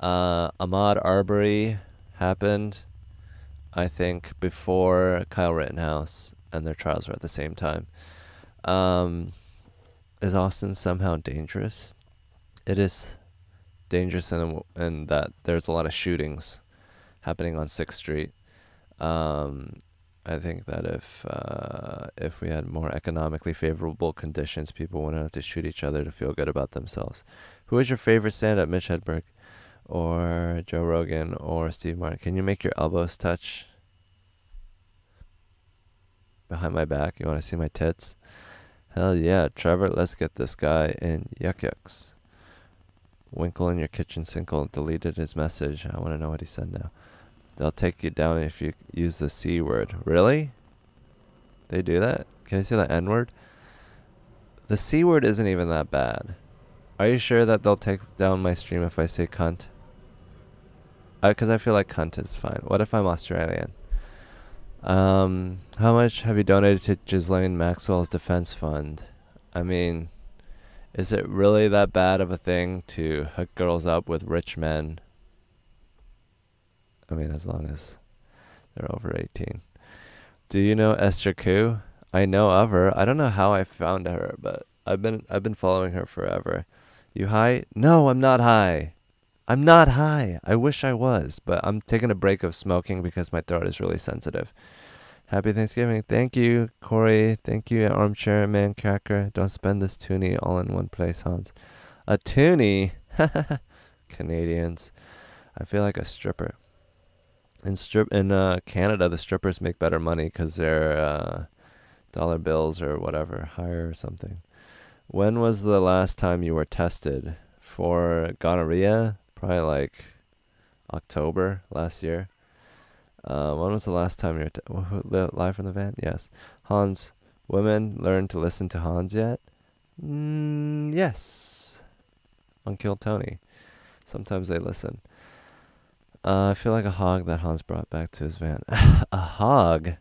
Ahmaud Arbery happened, I think, before Kyle Rittenhouse, and their trials were at the same time. Um, is Austin somehow dangerous? It is dangerous in that there's a lot of shootings happening on 6th Street. Um, I think that if we had more economically favorable conditions, people wouldn't have to shoot each other to feel good about themselves. Who is your favorite stand-up, Mitch Hedberg, or Joe Rogan, or Steve Martin? Can you make your elbows touch behind my back? You want to see my tits? Hell yeah, Trevor, let's get this guy in Yuck Yucks. Winkle in your kitchen sink deleted his message. I want to know what he said now. They'll take you down if you use the C word. Really? They do that? Can I say the N word? The C word isn't even that bad. Are you sure that they'll take down my stream if I say cunt? Because I feel like cunt is fine. What if I'm Australian? How much have you donated to Ghislaine Maxwell's defense fund? I mean, is it really that bad of a thing to hook girls up with rich men? I mean, as long as they're over 18. Do you know Esther Koo? I know of her. I don't know how I found her, but I've been following her forever. You high? No, I'm not high. I'm not high. I wish I was, but I'm taking a break of smoking because my throat is really sensitive. Happy Thanksgiving. Thank you, Corey. Thank you, Armchair Man Cracker. Don't spend this toonie all in one place, Hans. A toonie? Canadians. I feel like a stripper. In Canada, the strippers make better money because their dollar bills or whatever higher or something. When was the last time you were tested for gonorrhea? Probably like October last year. When was the last time you were live from the van? Yes. Hans, women learn to listen to Hans yet? Yes. On Kill Tony. Sometimes they listen. I feel like a hog that Hans brought back to his van. A hog?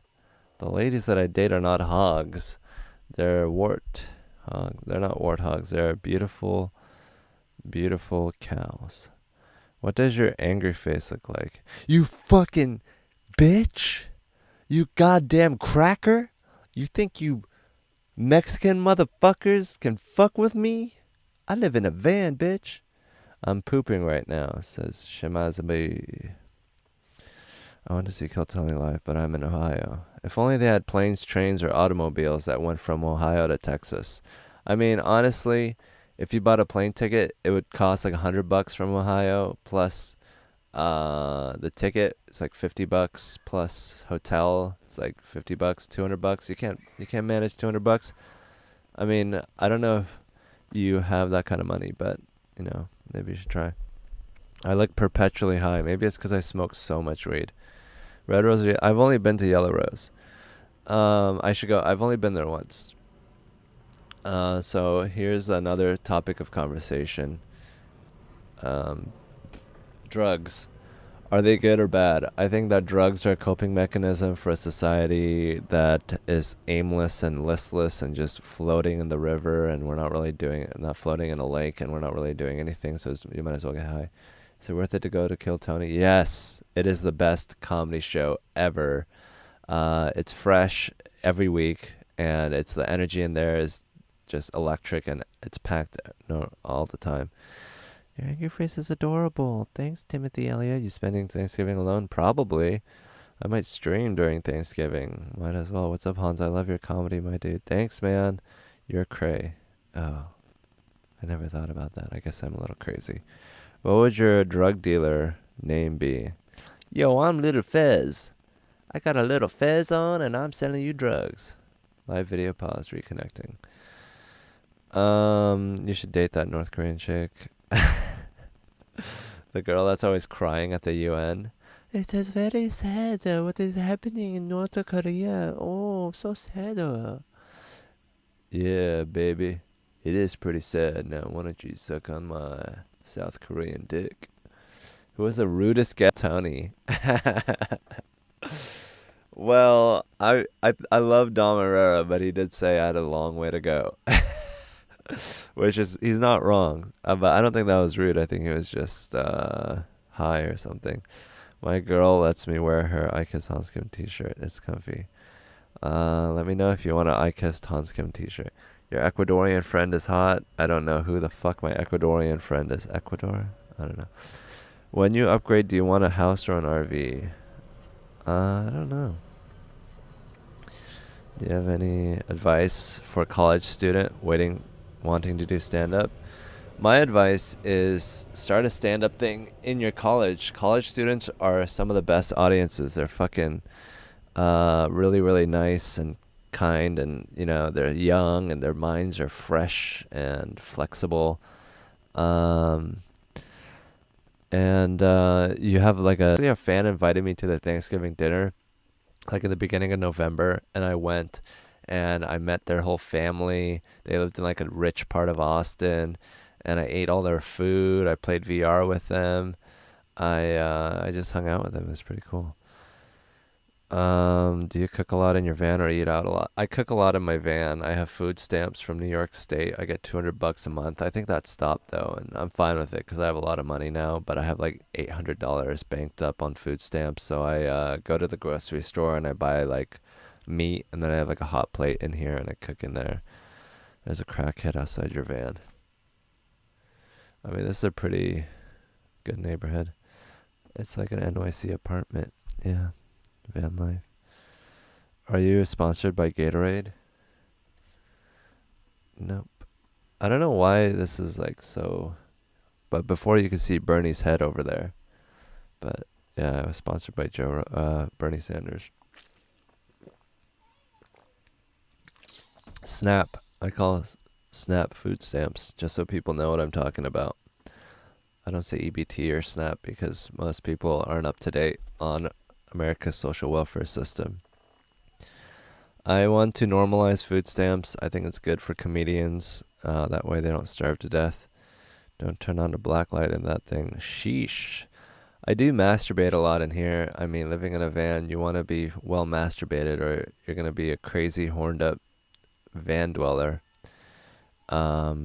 The ladies that I date are not hogs. They're wart hogs. They're not warthogs. They're beautiful, beautiful cows. What does your angry face look like? You fucking bitch! You goddamn cracker! You think you Mexican motherfuckers can fuck with me? I live in a van, bitch. I'm pooping right now, says Shemazabe. I want to see Kill Tony live, but I'm in Ohio. If only they had planes, trains, or automobiles that went from Ohio to Texas. I mean, honestly, if you bought a plane ticket, it would cost like $100 from Ohio, plus the ticket is like $50, plus hotel it's like $50, $200. You can't manage $200. I mean, I don't know if you have that kind of money, but maybe you should try. I look perpetually high. Maybe it's because I smoke so much weed. Red Rose, I've only been to Yellow Rose. I should go. I've only been there once. So here's another topic of conversation. Drugs. Are they good or bad? I think that drugs are a coping mechanism for a society that is aimless and listless and just floating in the river, and we're not really not floating in a lake, and we're not really doing anything, so you might as well get high. Is it worth it to go to Kill Tony? Yes, it is the best comedy show ever. It's fresh every week, and the energy in there is just electric, and it's packed all the time. Your angry face is adorable. Thanks, Timothy Elliott. You spending Thanksgiving alone? Probably. I might stream during Thanksgiving. Might as well. What's up, Hans? I love your comedy, my dude. Thanks, man. You're cray. Oh, I never thought about that. I guess I'm a little crazy. What would your drug dealer name be? Yo, I'm Little Fez. I got a little fez on, and I'm selling you drugs. Live video pause, reconnecting. You should date that North Korean chick. The girl that's always crying at the UN. It is very sad what is happening in North Korea. Oh, so sad. Yeah, baby. It is pretty sad. Now, why don't you suck on my South Korean dick? Who was the rudest guest, Tony? Well, I love Dom Herrera, but he did say I had a long way to go. Which is, he's not wrong. But I don't think that was rude. I think it was just high or something. My girl lets me wear her I Kiss Hans Kim t-shirt. It's comfy. Let me know if you want an I Kissed Hans Kim t-shirt. Your Ecuadorian friend is hot. I don't know who the fuck my Ecuadorian friend is. Ecuador? I don't know. When you upgrade, do you want a house or an RV? I don't know. Do you have any advice for a college student wanting to do stand-up? My advice is start a stand-up thing in your college. College students are some of the best audiences. They're fucking really, really nice and kind, and they're young and their minds are fresh and flexible. And you have like a fan invited me to the Thanksgiving dinner, like in the beginning of November, and I went and I met their whole family. They lived in like a rich part of Austin, and I ate all their food. I played VR with them. I just hung out with them. It was pretty cool. Do you cook a lot in your van or eat out a lot? I cook a lot in my van. I have food stamps from New York State. I get $200 a month. I think that stopped though, and I'm fine with it because I have a lot of money now. But I have like $800 banked up on food stamps. So I go to the grocery store and I buy like meat, and then I have like a hot plate in here and I cook in there. There's a crackhead outside your van. I mean, this is a pretty good neighborhood. It's like an NYC apartment. Yeah. Van life. Are you sponsored by Gatorade? Nope. I don't know why this is like so, but before you could see Bernie's head over there. But yeah, I was sponsored by Bernie Sanders. Snap. I call Snap food stamps just so people know what I'm talking about. I don't say EBT or SNAP because most people aren't up to date on America's social welfare system. I want to normalize food stamps. I think it's good for comedians. That way they don't starve to death. Don't turn on the black light in that thing. Sheesh. I do masturbate a lot in here. I mean, living in a van, you want to be well masturbated or you're going to be a crazy, horned up van dweller. But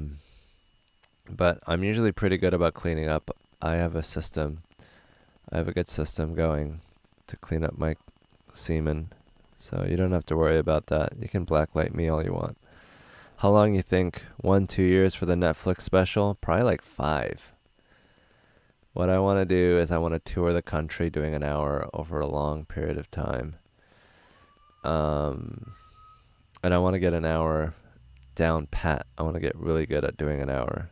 I'm usually pretty good about cleaning up. I have a good system going to clean up my semen, so you don't have to worry about that. You can blacklight me all you want. How long you think? 1-2 years for the Netflix special? Probably like 5. What I want to do is I want to tour the country doing an hour over a long period of time. And I want to get an hour down pat. I want to get really good at doing an hour.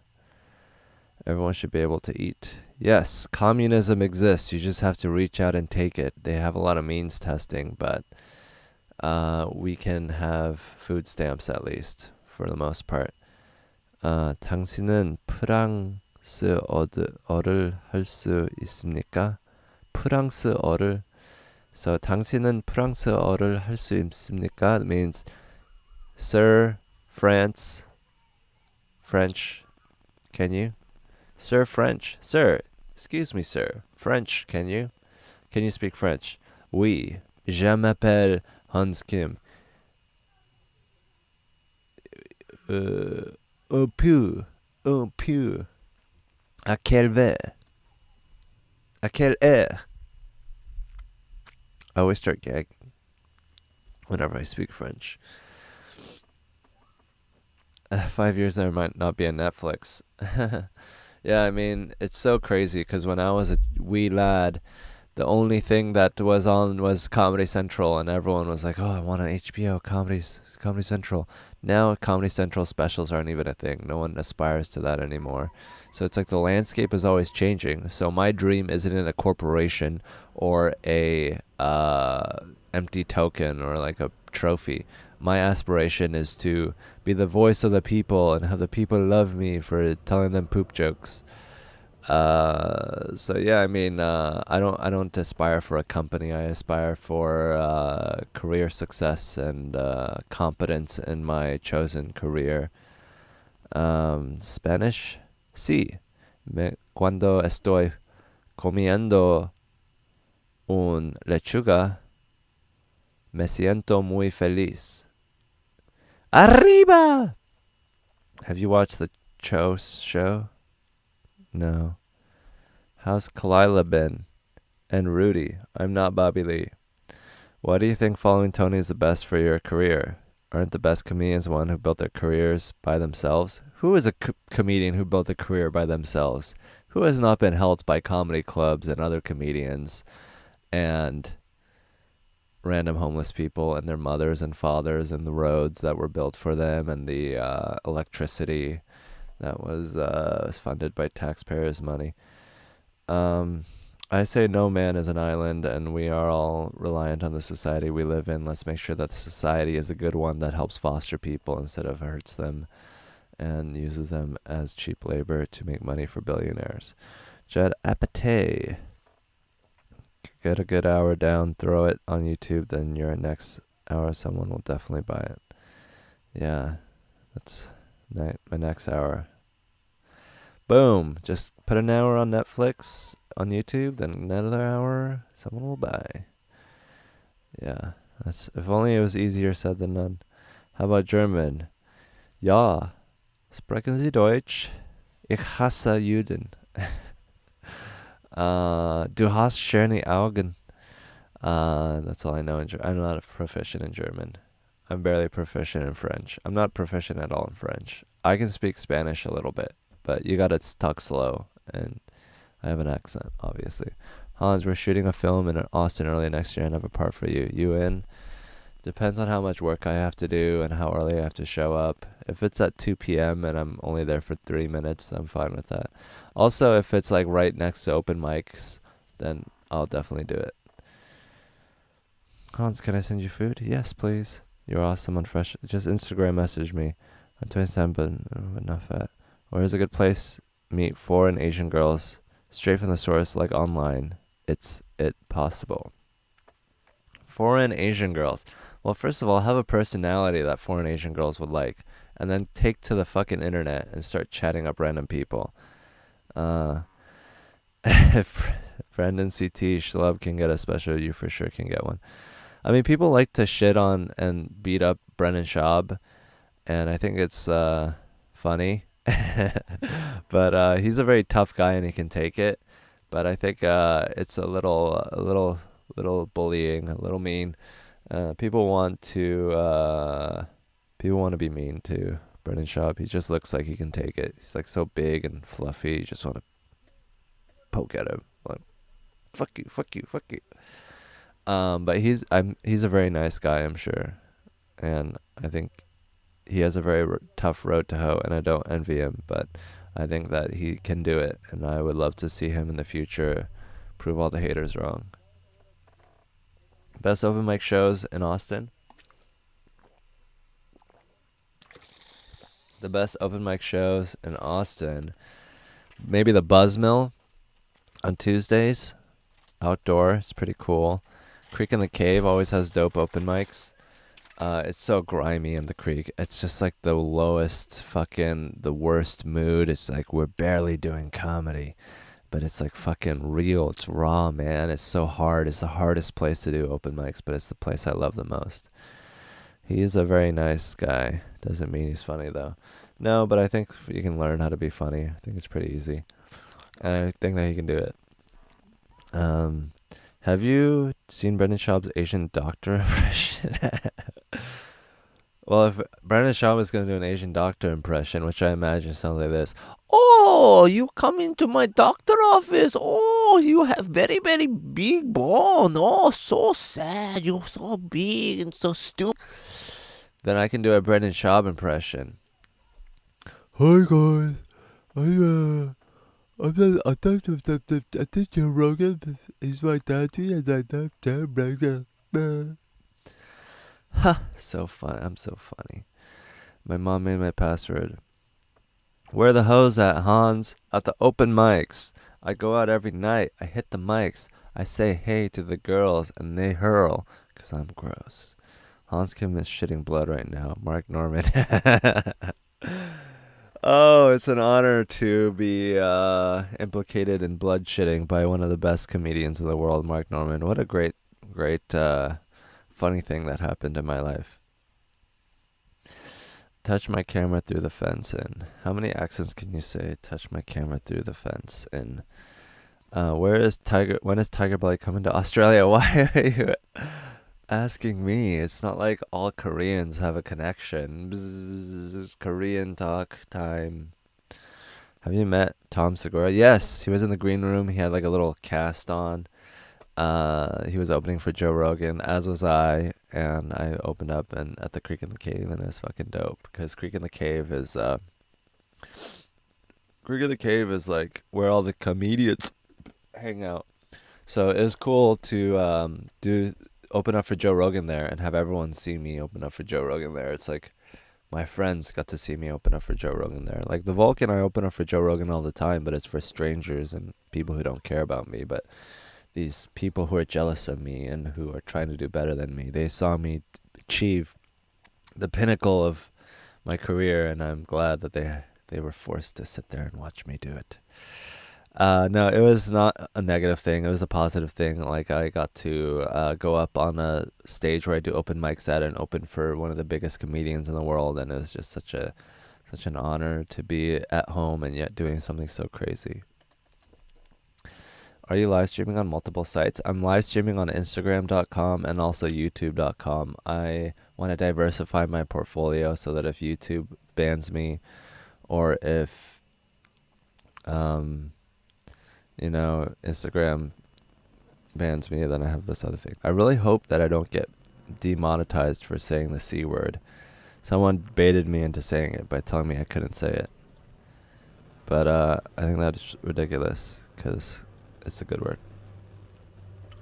Everyone should be able to eat. Yes, communism exists. You just have to reach out and take it. They have a lot of means testing, but we can have food stamps at least for the most part. 당신은 프랑스어를 할 수 있습니까? 프랑스어를. So 당신은 프랑스어를 할 수 있습니까? It means, Sir, French, can you? Sir, French. Sir, excuse me, sir. French, can you? Can you speak French? Oui, je m'appelle Hans Kim. Un peu. À quelle heure? À quelle heure? I always start gagging whenever I speak French. 5 years there might not be a Netflix. Yeah, I mean, it's so crazy because when I was a wee lad, the only thing that was on was Comedy Central, and everyone was like, oh, I want an HBO Comedy Central. Now Comedy Central specials aren't even a thing. No one aspires to that anymore. So it's like the landscape is always changing. So my dream isn't in a corporation or a empty token or like a trophy. my aspiration is to be the voice of the people and have the people love me for telling them poop jokes. So yeah, I mean, I don't aspire for a company. I aspire for career success and competence in my chosen career. Spanish, sí. Cuando estoy comiendo un lechuga, me siento muy feliz. Arriba! Have you watched the Cho show? No. How's Kalila been? And Rudy, I'm not Bobby Lee. Why do you think following Tony is the best for your career? Aren't the best comedians one who built their careers by themselves? Who is a comedian who built a career by themselves? Who has not been helped by comedy clubs and other comedians and random homeless people and their mothers and fathers and the roads that were built for them and the electricity that was funded by taxpayers' money? I say no man is an island, and we are all reliant on the society we live in. Let's make sure that the society is a good one that helps foster people instead of hurts them and uses them as cheap labor to make money for billionaires. Judd Apatey. Get a good hour down, throw it on YouTube, then your next hour someone will definitely buy it. Yeah, that's my next hour. Boom. Just put an hour on Netflix, on YouTube, then another hour, someone will buy. Yeah. That's if only it was easier said than done. How about German? Ja. Sprechen Sie Deutsch? Ich hasse Juden. Du hast schöne Augen. That's all I know in German. I'm not proficient in German. I'm barely proficient in French. I'm not proficient at all in French. I can speak Spanish a little bit, but you gotta talk slow, and I have an accent, obviously. Hans, we're shooting a film in Austin early next year and I have a part for you. You in? Depends on how much work I have to do and how early I have to show up. If it's at 2 p.m. and I'm only there for 3 minutes, I'm fine with that. Also, if it's like right next to open mics, then I'll definitely do it. Hans, can I send you food? Yes, please. You're awesome on Fresh. Just Instagram message me. I'm 27, but not fat. Where is a good place? Meet foreign Asian girls straight from the source, like online. It's possible. Foreign Asian girls. Well, first of all, have a personality that foreign Asian girls would like, and then take to the fucking internet and start chatting up random people. If Brandon CT Schlub can get a special, you for sure can get one. I mean, people like to shit on and beat up Brennan Schaub, and I think it's funny. But he's a very tough guy and he can take it. But I think it's a little bullying, a little mean. People want to be mean to Brennan Schaub. He just looks like he can take it. He's like so big and fluffy. You just want to poke at him, like fuck you, fuck you, fuck you. But he's a very nice guy, I'm sure, and I think he has a very tough road to hoe, and I don't envy him, but I think that he can do it, and I would love to see him in the future prove all the haters wrong. Best open mic shows in Austin. The best open mic shows in Austin. Maybe the Buzz Mill on Tuesdays. Outdoor. It's pretty cool. Creek in the Cave always has dope open mics. It's so grimy in the creek. It's just like the the worst mood. It's like we're barely doing comedy. But it's like fucking real. It's raw, man. It's so hard. It's the hardest place to do open mics, but it's the place I love the most. He is a very nice guy. Doesn't mean he's funny, though. No, but I think you can learn how to be funny. I think it's pretty easy. And I think that he can do it. Have you seen Brendan Schaub's Asian doctor impression? Well, if Brendan Schaub is going to do an Asian doctor impression, which I imagine sounds like this. Oh, you come into my doctor office. Oh, you have very, very big bone. Oh, so sad. You're so big and so stupid. Then I can do a Brendan Schaub impression. Hi, guys. I think Joe Rogan is my daddy, and I love Joe Rogan. Ha! So fun. I'm so funny. My mom made my password. Where the hoes at, Hans? At the open mics. I go out every night. I hit the mics. I say hey to the girls and they hurl. 'Cause I'm gross. Hans Kim is shitting blood right now. Mark Norman. Oh, it's an honor to be implicated in blood shitting by one of the best comedians in the world, Mark Norman. What a great, funny thing that happened in my life. Touch my camera through the fence in. How many accents can you say? Touch my camera through the fence in. Where is Tiger? When is Tiger Belly coming to Australia? Why are you asking me? It's not like all Koreans have a connection. Bzzz, Korean talk time. Have you met Tom Segura? Yes, he was in the green room. He had like a little cast on. He was opening for Joe Rogan, as was I, and I opened up and at the Creek in the Cave, and it's fucking dope because Creek in the Cave is like where all the comedians hang out. So it was cool to do open up for Joe Rogan there and have everyone see me open up for Joe Rogan there. It's like my friends got to see me open up for Joe Rogan there. Like the Vulcan, I open up for Joe Rogan all the time, but it's for strangers and people who don't care about me. But these people who are jealous of me and who are trying to do better than me, they saw me achieve the pinnacle of my career, and I'm glad that they were forced to sit there and watch me do it. No, it was not a negative thing. It was a positive thing. Like I got to go up on a stage where I do open mics at and open for one of the biggest comedians in the world, and it was just such an honor to be at home and yet doing something so crazy. Are you live streaming on multiple sites? I'm live streaming on Instagram.com and also YouTube.com. I want to diversify my portfolio so that if YouTube bans me or if Instagram bans me, then I have this other thing. I really hope that I don't get demonetized for saying the C word. Someone baited me into saying it by telling me I couldn't say it. But I think that's ridiculous because it's a good word.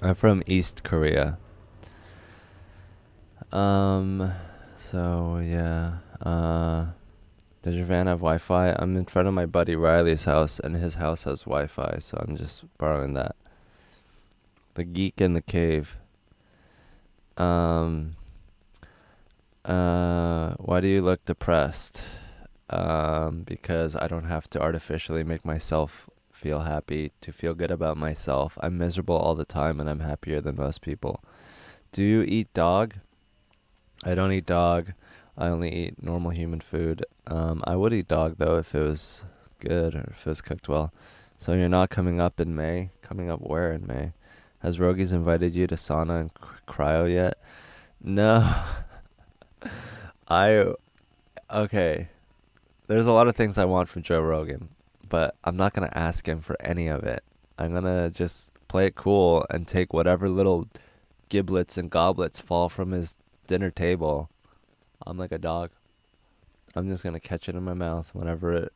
I'm from East Korea. So yeah. Does your van have Wi-Fi? I'm in front of my buddy Riley's house, and his house has Wi-Fi, so I'm just borrowing that. The Geek in the Cave. Why do you look depressed? Because I don't have to artificially make myself feel happy to feel good about myself. I'm miserable all the time, and I'm happier than most people. Do you eat dog? I don't eat dog. I only eat normal human food. I would eat dog, though, if it was good or if it was cooked well. So you're not coming up in May? Coming up where in May? Has Rogies invited you to sauna and cryo yet? No. Okay. There's a lot of things I want from Joe Rogan, but I'm not going to ask him for any of it. I'm going to just play it cool and take whatever little giblets and goblets fall from his dinner table. I'm like a dog. I'm just gonna catch it in my mouth whenever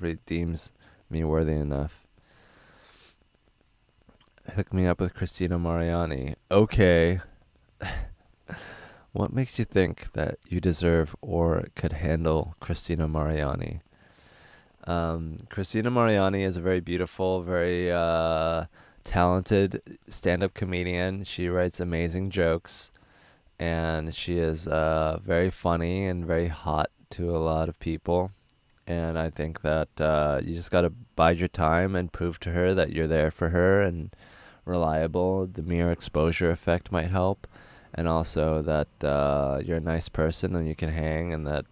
he deems me worthy enough. Hook me up with Christina Mariani. Okay. What makes you think that you deserve or could handle Christina Mariani? Christina Mariani is a very beautiful, very talented stand-up comedian. She writes amazing jokes. And she is very funny and very hot to a lot of people. And I think that you just got to bide your time and prove to her that you're there for her and reliable. The mere exposure effect might help. And also that you're a nice person and you can hang and that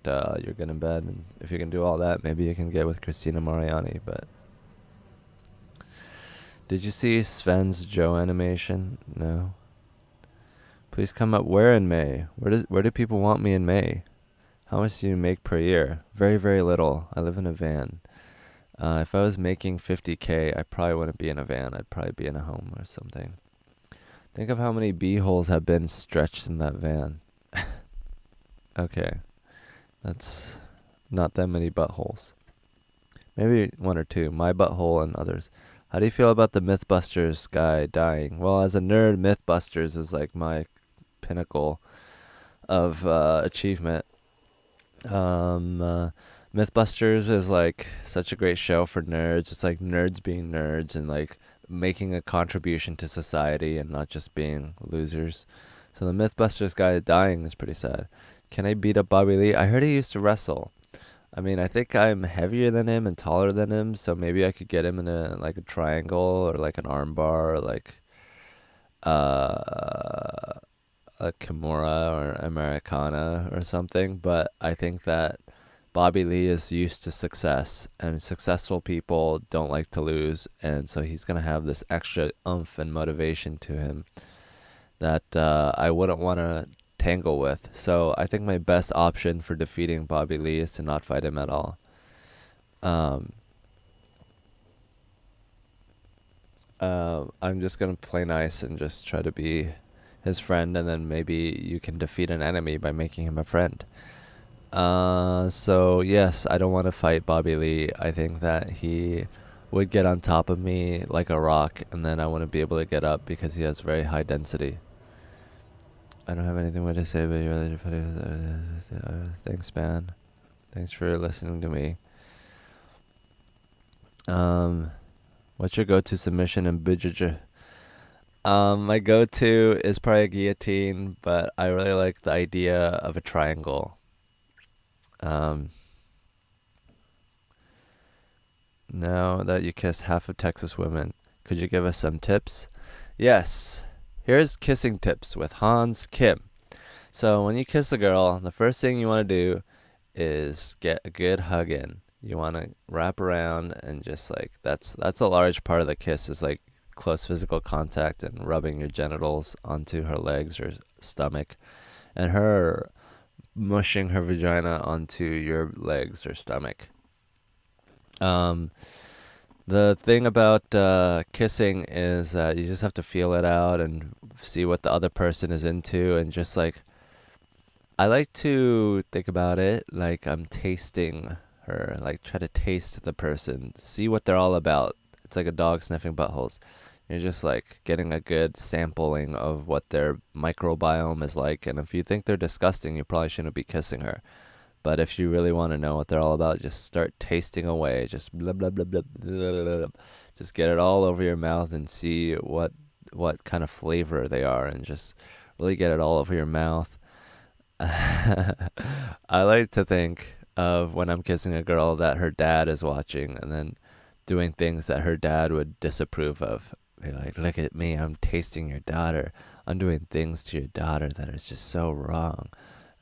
you're good in bed. And if you can do all that, maybe you can get with Christina Mariani. But did you see Sven's Joe animation? No. Please come up where in May? Where do people want me in May? How much do you make per year? Very, very little. I live in a van. If I was making 50K, I probably wouldn't be in a van. I'd probably be in a home or something. Think of how many bee-holes have been stretched in that van. Okay. That's not that many buttholes. Maybe one or two. My butthole and others. How do you feel about the Mythbusters guy dying? Well, as a nerd, Mythbusters is like my pinnacle of achievement. Mythbusters is like such a great show for nerds. It's like nerds being nerds and like making a contribution to society and not just being losers. So the Mythbusters guy dying is pretty sad. Can I beat up Bobby Lee? I heard he used to wrestle. I mean, I think I'm heavier than him and taller than him, so maybe I could get him in a like a triangle or like an armbar or like uh a Kimura or Americana or something. But I think that Bobby Lee is used to success, and successful people don't like to lose, and so he's gonna have this extra oomph and motivation to him that I wouldn't want to tangle with. So I think my best option for defeating Bobby Lee is to not fight him at all. Um, I'm just gonna play nice and just try to be his friend, and then maybe you can defeat an enemy by making him a friend. So yes, I don't want to fight Bobby Lee. I think that he would get on top of me like a rock, and then I wouldn't be able to get up because he has very high density. I don't have anything more to say, but you're really funny. Thanks, man. Thanks for listening to me. What's your go-to submission in Bijija? My go-to is probably a guillotine, but I really like the idea of a triangle. Um, Now that you kissed half of Texas women, could you give us some tips? Yes. Here's kissing tips with Hans Kim. So when you kiss a girl, the first thing you want to do is get a good hug in. You want to wrap around and just like that's a large part of the kiss is like close physical contact and rubbing your genitals onto her legs or stomach, and her mushing her vagina onto your legs or stomach. Um, the thing about kissing is that you just have to feel it out and see what the other person is into, and just like I like to think about it like I'm tasting her, like try to taste the person, see what they're all about. It's like a dog sniffing buttholes. You're just like getting a good sampling of what their microbiome is like, and if you think they're disgusting, you probably shouldn't be kissing her. But if you really want to know what they're all about, just start tasting away. Just blah blah blah blah blah blah, blah. Just get it all over your mouth and see what kind of flavor they are, and just really get it all over your mouth. I like to think of when I'm kissing a girl that her dad is watching, and then doing things that her dad would disapprove of. Be like, look at me, I'm tasting your daughter. I'm doing things to your daughter that is just so wrong.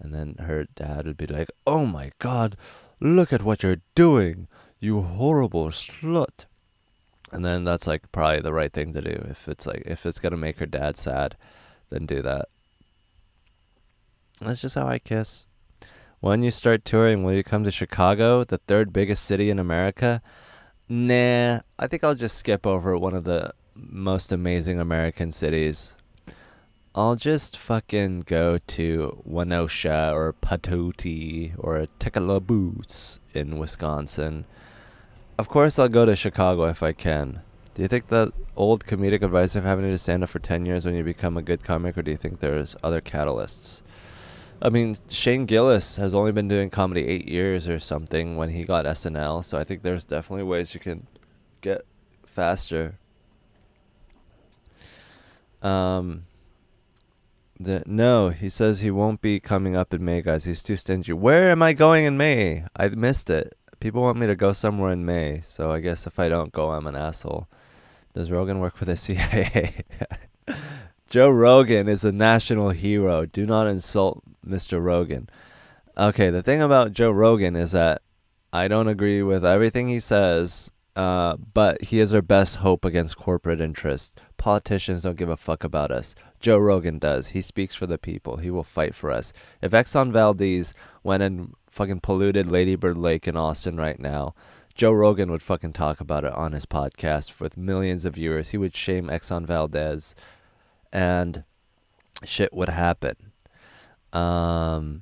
And then her dad would be like, oh my god, look at what you're doing, you horrible slut. And then that's like probably the right thing to do. If it's gonna make her dad sad, then do that. That's just how I kiss. When you start touring, will you come to Chicago, the third biggest city in America? Nah, I think I'll just skip over one of the most amazing American cities. I'll just fucking go to Kenosha or Patootie or Tickleboots in Wisconsin. Of course, I'll go to Chicago if I can. Do you think that old comedic advice of having to stand up for 10 years when you become a good comic, or do you think there's other catalysts? I mean, Shane Gillis has only been doing comedy 8 years or something when he got SNL, so I think there's definitely ways you can get faster. Um, no, he says he won't be coming up in May, guys. He's too stingy. Where am I going in May? I missed it. People want me to go somewhere in May, so I guess if I don't go, I'm an asshole. Does Rogan work for the CIA? Joe Rogan is a national hero. Do not insult Mr. Rogan. Okay, the thing about Joe Rogan is that I don't agree with everything he says, but he is our best hope against corporate interests. Politicians don't give a fuck about us. Joe Rogan does. He speaks for the people. He will fight for us. If Exxon Valdez went and fucking polluted Lady Bird Lake in Austin right now, Joe Rogan would fucking talk about it on his podcast with millions of viewers. He would shame Exxon Valdez, and shit would happen. Fucking,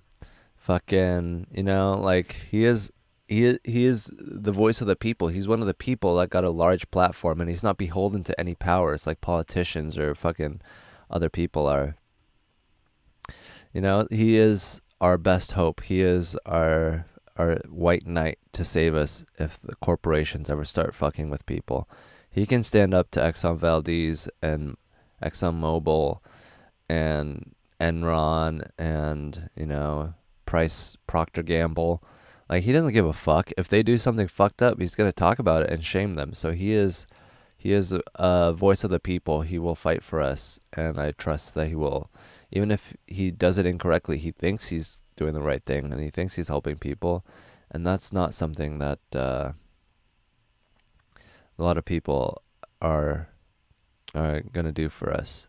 like he is the voice of the people. He's one of the people that got a large platform, and he's not beholden to any powers like politicians or fucking other people are. You know, he is our best hope. He is our white knight to save us if the corporations ever start fucking with people. He can stand up to Exxon Valdez and ExxonMobil and Enron and, you know, Price Procter Gamble. Like, he doesn't give a fuck. If they do something fucked up, he's gonna talk about it and shame them. So he is a voice of the people. He will fight for us, and I trust that he will. Even if he does it incorrectly, he thinks he's doing the right thing, and he thinks he's helping people, and that's not something that a lot of people are gonna do for us.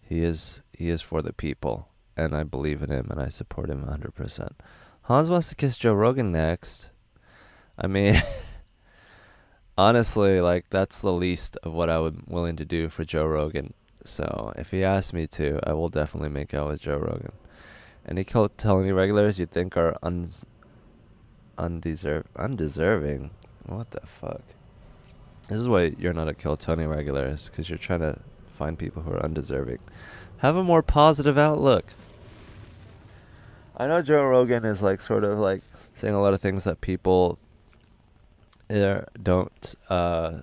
He is for the people, and I believe in him, and I support him 100%. Hans wants to kiss Joe Rogan next. I mean, honestly, like, that's the least of what I would willing to do for Joe Rogan. So if he asks me to, I will definitely make out with Joe Rogan. Any Tony regulars you think are undeserving? What the fuck? This is why you're not a Kill Tony regular, is because you're trying to find people who are undeserving. Have a more positive outlook. I know Joe Rogan is like sort of like saying a lot of things that people don't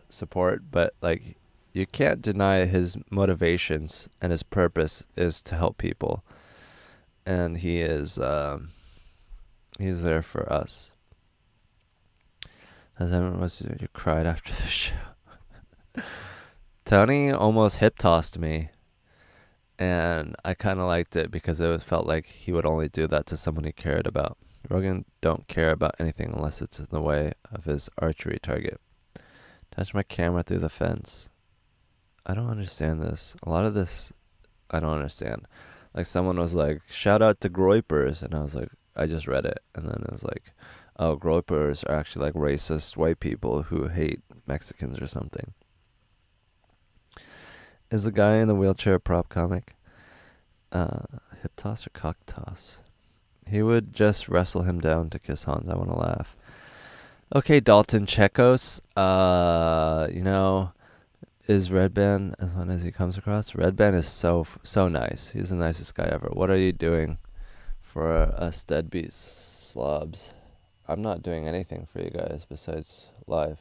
support, but like, you can't deny his motivations, and his purpose is to help people, and he's there for us. Has anyone was you cried after the show? Tony almost hip tossed me, and I kind of liked it because it felt like he would only do that to someone he cared about. Rogan don't care about anything unless it's in the way of his archery target. Touch my camera through the fence. I don't understand this. A lot of this, I don't understand. Like, someone was like, shout out to Groypers, and I was like, I just read it, and then it was like, oh, Groypers are actually like racist white people who hate Mexicans or something. Is the guy in the wheelchair prop comic? Hip toss or cock toss? He would just wrestle him down to kiss Hans. I want to laugh. Okay, Dalton Chekos. You know, is Redban as fun as he comes across? Redban is so nice. He's the nicest guy ever. What are you doing for us deadbeat slobs? I'm not doing anything for you guys besides live.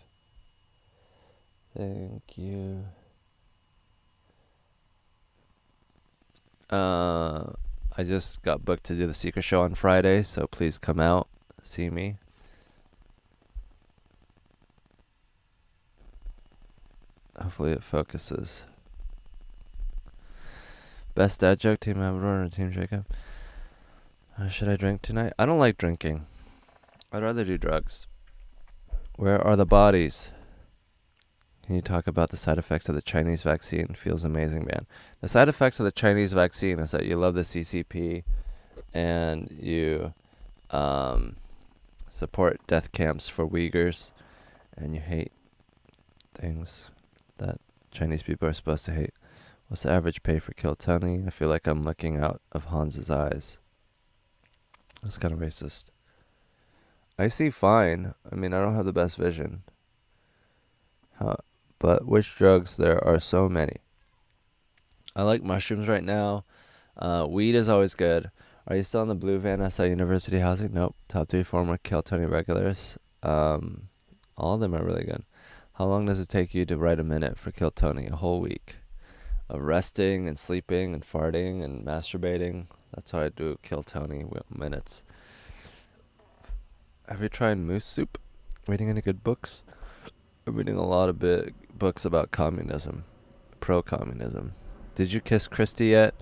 Thank you. I just got booked to do the Secret Show on Friday, so please come out, see me. Hopefully it focuses. Best dad joke, Team Amador or Team Jacob? Should I drink tonight? I don't like drinking. I'd rather do drugs. Where are the bodies? Can you talk about the side effects of the Chinese vaccine? Feels amazing, man. The side effects of the Chinese vaccine is that you love the CCP and you support death camps for Uyghurs, and you hate things that Chinese people are supposed to hate. What's the average pay for Kill Tony? I feel like I'm looking out of Hans's eyes. That's kind of racist. I see fine. I mean, I don't have the best vision. But which drugs? There are so many. I like mushrooms right now. Weed is always good. Are you still in the blue van outside University Housing? Nope. Top 3 former Kill Tony regulars. All of them are really good. How long does it take you to write a minute for Kill Tony? A whole week of resting and sleeping and farting and masturbating. That's how I do Kill Tony minutes. Have you tried moose soup? Reading any good books? I'm reading a lot of big books about communism, pro-communism. Did you kiss Christy yet?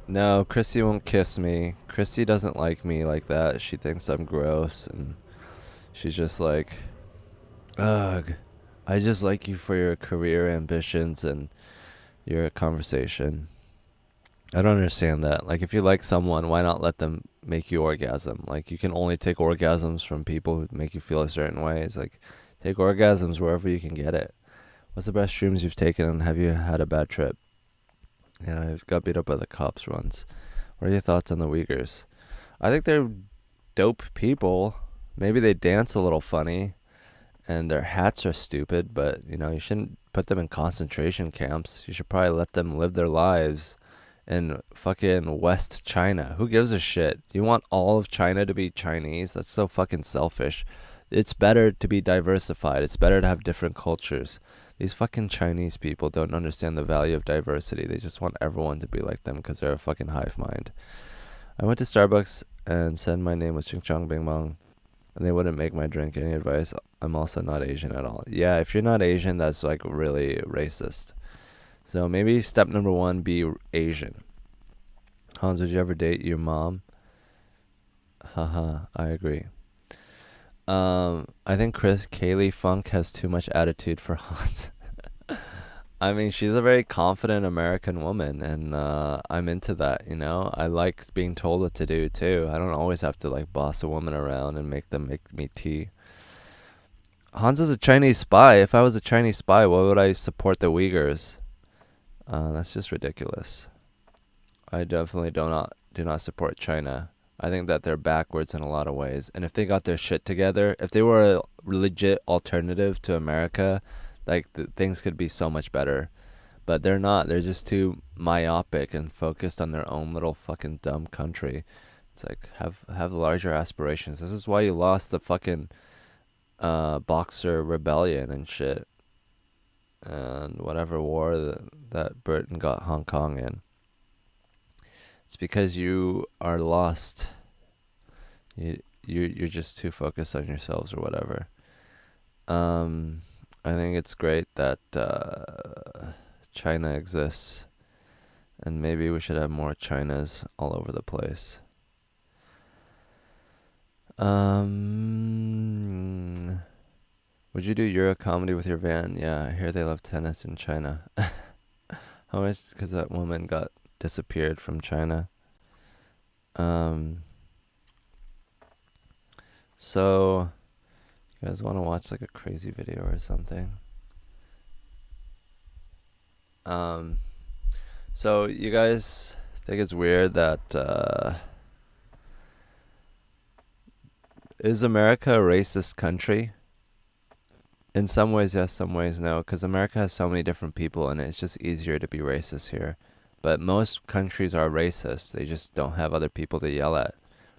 No, Christy won't kiss me. Christy doesn't like me like that. She thinks I'm gross, and she's just like, ugh, I just like you for your career ambitions and your conversation. I don't understand that. Like, if you like someone, why not let them make you orgasm? Like, you can only take orgasms from people who make you feel a certain way. It's like, take orgasms wherever you can get it. What's the best shrooms you've taken, and have you had a bad trip? Yeah, I got beat up by the cops once. What are your thoughts on the Uyghurs? I think they're dope people. Maybe they dance a little funny, and their hats are stupid, but, you know, you shouldn't put them in concentration camps. You should probably let them live their lives in fucking West China. Who gives a shit? You want all of China to be Chinese? That's so fucking selfish. It's better to be diversified. It's better to have different cultures. These fucking Chinese people don't understand the value of diversity. They just want everyone to be like them because they're a fucking hive mind. I went to Starbucks and said my name was Ching Chong Bing Mong, and they wouldn't make my drink. Any advice? I'm also not Asian at all. Yeah, if you're not Asian, that's like really racist. So maybe step number one, be Asian. Hans, would you ever date your mom? Haha, I agree. I think Chris Kaylee Funk has too much attitude for Hans. I mean, she's a very confident American woman, and I'm into that, you know? I like being told what to do, too. I don't always have to, like, boss a woman around and make them make me tea. Hans is a Chinese spy. If I was a Chinese spy, why would I support the Uyghurs? That's just ridiculous. I definitely do not support China. I think that they're backwards in a lot of ways. And if they got their shit together, if they were a legit alternative to America, like things could be so much better. But they're not. They're just too myopic and focused on their own little fucking dumb country. It's like have larger aspirations. This is why you lost the fucking Boxer rebellion and shit, and whatever war that Britain got Hong Kong in. It's because you are lost. You're just too focused on yourselves or whatever. I think it's great that China exists, and maybe we should have more Chinas all over the place. Would you do Euro comedy with your van? Yeah, I hear they love tennis in China. How much? Because that woman got disappeared from China. So, you guys want to watch like a crazy video or something? So you guys think it's weird that is America a racist country? In some ways, yes, some ways, no, because America has so many different people, and it's just easier to be racist here. But most countries are racist. They just don't have other people to yell at,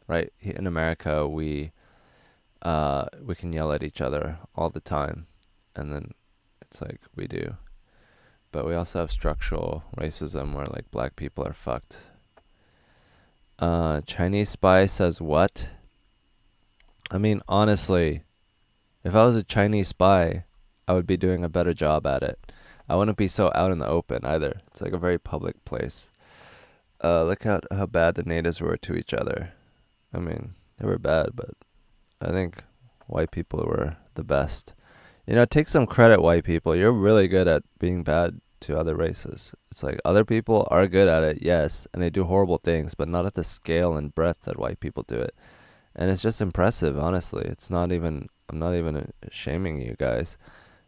right? In America, we can yell at each other all the time, and then it's like we do. But we also have structural racism where like black people are fucked. Chinese spy says what? I mean, honestly, if I was a Chinese spy, I would be doing a better job at it. I wouldn't be so out in the open either. It's like a very public place. Look how bad the natives were to each other. I mean, they were bad, but I think white people were the best. You know, take some credit, white people. You're really good at being bad to other races. It's like other people are good at it, yes, and they do horrible things, but not at the scale and breadth that white people do it. And it's just impressive, honestly. I'm not even shaming you guys.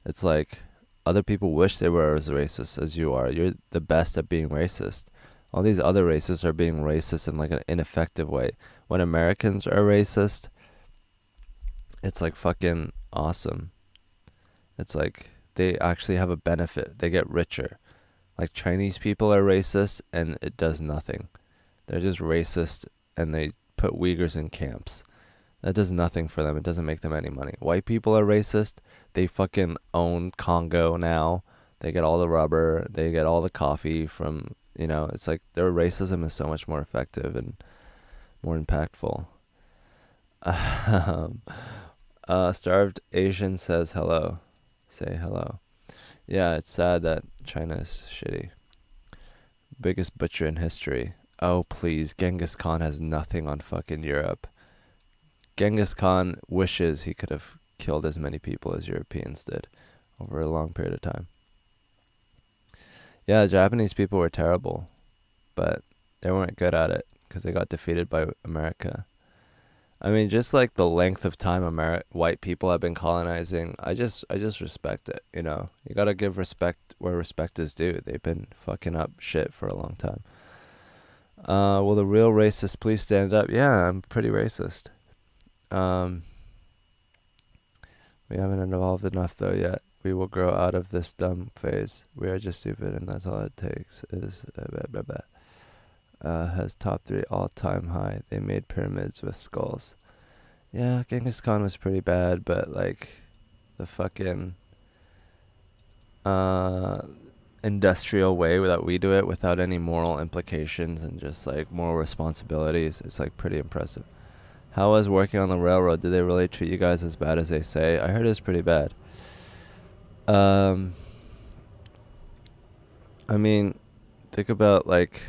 It's like other people wish they were as racist as you are. You're the best at being racist. All these other races are being racist in like an ineffective way. When Americans are racist, it's like fucking awesome. It's like they actually have a benefit. They get richer. Like Chinese people are racist and it does nothing. They're just racist and they put Uyghurs in camps. That does nothing for them. It doesn't make them any money. White people are racist. They fucking own Congo now. They get all the rubber. They get all the coffee from, you know, it's like their racism is so much more effective and more impactful. Starved Asian says hello. Say hello. Yeah, it's sad that China is shitty. Biggest butcher in history. Oh, please. Genghis Khan has nothing on fucking Europe. Genghis Khan wishes he could have killed as many people as Europeans did over a long period of time. Yeah, Japanese people were terrible, but they weren't good at it because they got defeated by America. I mean, just like the length of time white people have been colonizing, I just respect it, you know. You gotta give respect where respect is due. They've been fucking up shit for a long time. Will the real racist please stand up? Yeah, I'm pretty racist. We haven't evolved enough though yet. We will grow out of this dumb phase. We are just stupid, and that's all it takes. Is blah, blah, blah. has top 3 all-time high. They made pyramids with skulls. Yeah, Genghis Khan was pretty bad, but like the fucking uh industrial way that we do it without any moral implications and just like moral responsibilities, it's like pretty impressive. How was working on the railroad? Did they really treat you guys as bad as they say? I heard it was pretty bad. Um, I mean, think about like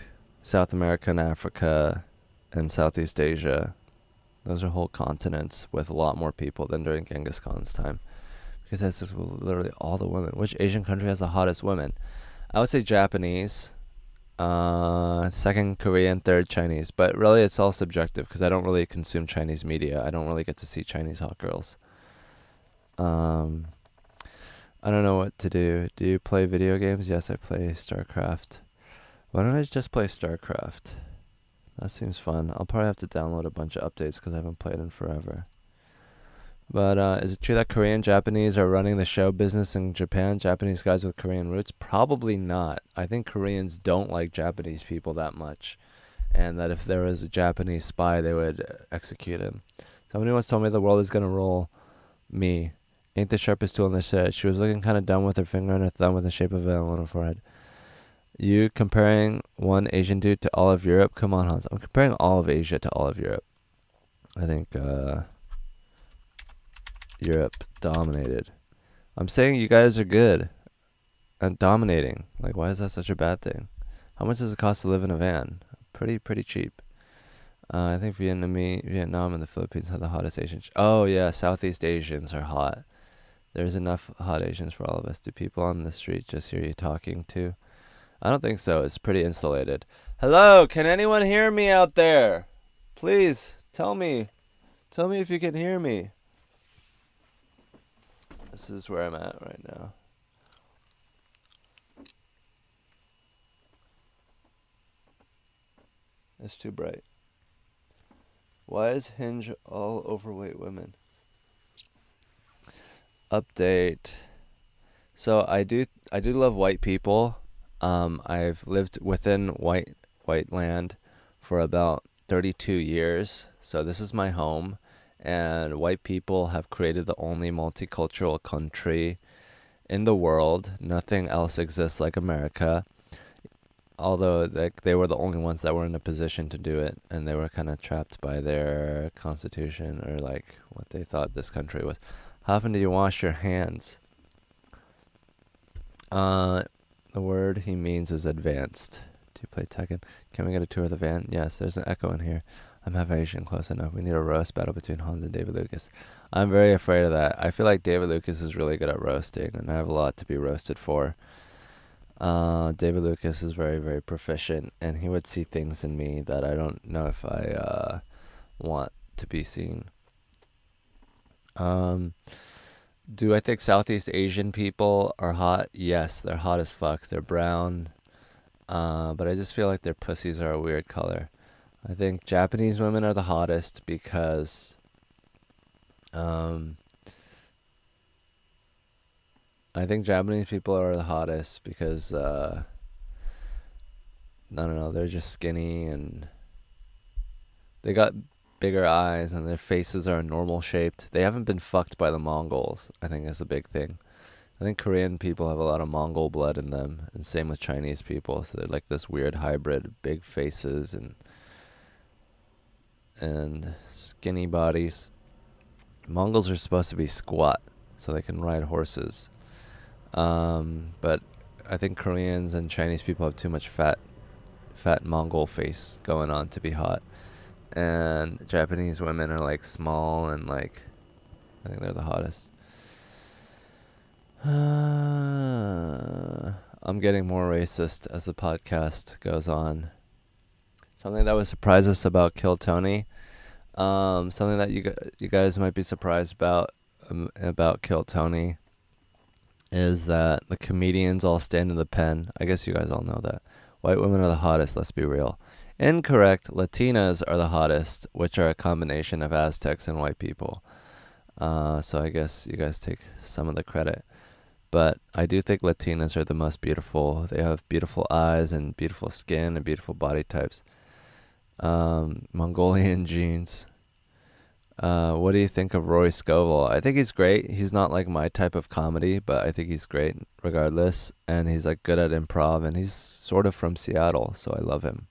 South America and Africa and Southeast Asia. Those are whole continents with a lot more people than during Genghis Khan's time. Because that's just literally all the women. Which Asian country has the hottest women? I would say Japanese. Second Korean, third Chinese. But really, it's all subjective because I don't really consume Chinese media. I don't really get to see Chinese hot girls. Um, I don't know what to do. Do you play video games? Yes, I play Starcraft. Why don't I just play Starcraft? That seems fun. I'll probably have to download a bunch of updates because I haven't played in forever. But is it true that Korean Japanese are running the show business in Japan? Japanese guys with Korean roots? Probably not. I think Koreans don't like Japanese people that much. And that if there was a Japanese spy, they would execute him. Somebody once told me the world is going to roll me. Ain't the sharpest tool in the shed. She was looking kind of dumb with her finger and her thumb with the shape of an L on her forehead. You comparing one Asian dude to all of Europe? Come on, Hans. I'm comparing all of Asia to all of Europe. I think Europe dominated. I'm saying you guys are good at dominating. Like, why is that such a bad thing? How much does it cost to live in a van? Pretty cheap. I think Vietnam and the Philippines have the hottest Asians. Oh yeah, Southeast Asians are hot. There's enough hot Asians for all of us. Do people on the street just hear you talking too? I don't think so. It's pretty insulated. Hello, can anyone hear me out there? Please, tell me. Tell me if you can hear me. This is where I'm at right now. It's too bright. Why is Hinge all overweight women? Update. So I do love white people. I've lived within white land for about 32 years. So this is my home, and white people have created the only multicultural country in the world. Nothing else exists like America. Although they were the only ones that were in a position to do it, and they were kind of trapped by their constitution or like what they thought this country was. How often do you wash your hands? The word he means is advanced. Do you play Tekken? Can we get a tour of the van? Yes, there's an echo in here. I'm half Asian, close enough. We need a roast battle between Hans and David Lucas. I'm very afraid of that. I feel like David Lucas is really good at roasting, and I have a lot to be roasted for. David Lucas is very, very proficient, and he would see things in me that I don't know if I want to be seen. Do I think Southeast Asian people are hot? Yes, they're hot as fuck. They're brown, but I just feel like their pussies are a weird color. I think Japanese women are the hottest because I think Japanese people are the hottest because I don't know, they're just skinny and they got bigger eyes and their faces are normal shaped. They haven't been fucked by the Mongols, I think is a big thing. I think Korean people have a lot of Mongol blood in them, and same with Chinese people. So they're like this weird hybrid, big faces and skinny bodies. Mongols are supposed to be squat so they can ride horses. But I think Koreans and Chinese people have too much fat Mongol face going on to be hot. And Japanese women are like small and like, I think they're the hottest. I'm getting more racist as the podcast goes on. Something that would surprise us about Kill Tony. Something that you guys might be surprised about Kill Tony is that the comedians all stand in the pen. I guess you guys all know that. White women are the hottest, let's be real. Incorrect. Latinas are the hottest, which are a combination of Aztecs and white people. So I guess you guys take some of the credit. But I do think Latinas are the most beautiful. They have beautiful eyes and beautiful skin and beautiful body types. Mongolian jeans. What do you think of Roy Scovel? I think he's great. He's not like my type of comedy, but I think he's great regardless. And he's like good at improv, and he's sort of from Seattle, so I love him.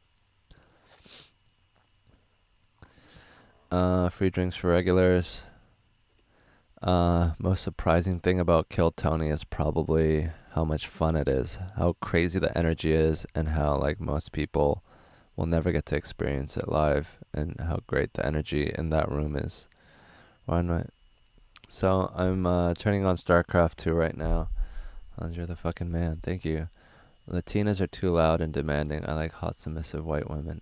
Free drinks for regulars. Most surprising thing about Kill Tony is probably how much fun it is, how crazy the energy is, and how like most people will never get to experience it live, and how great the energy in that room is. Right. So I'm turning on Starcraft 2 right now. Hans, you're the fucking man. Thank you. Latinas are too loud and demanding. I like hot, submissive white women.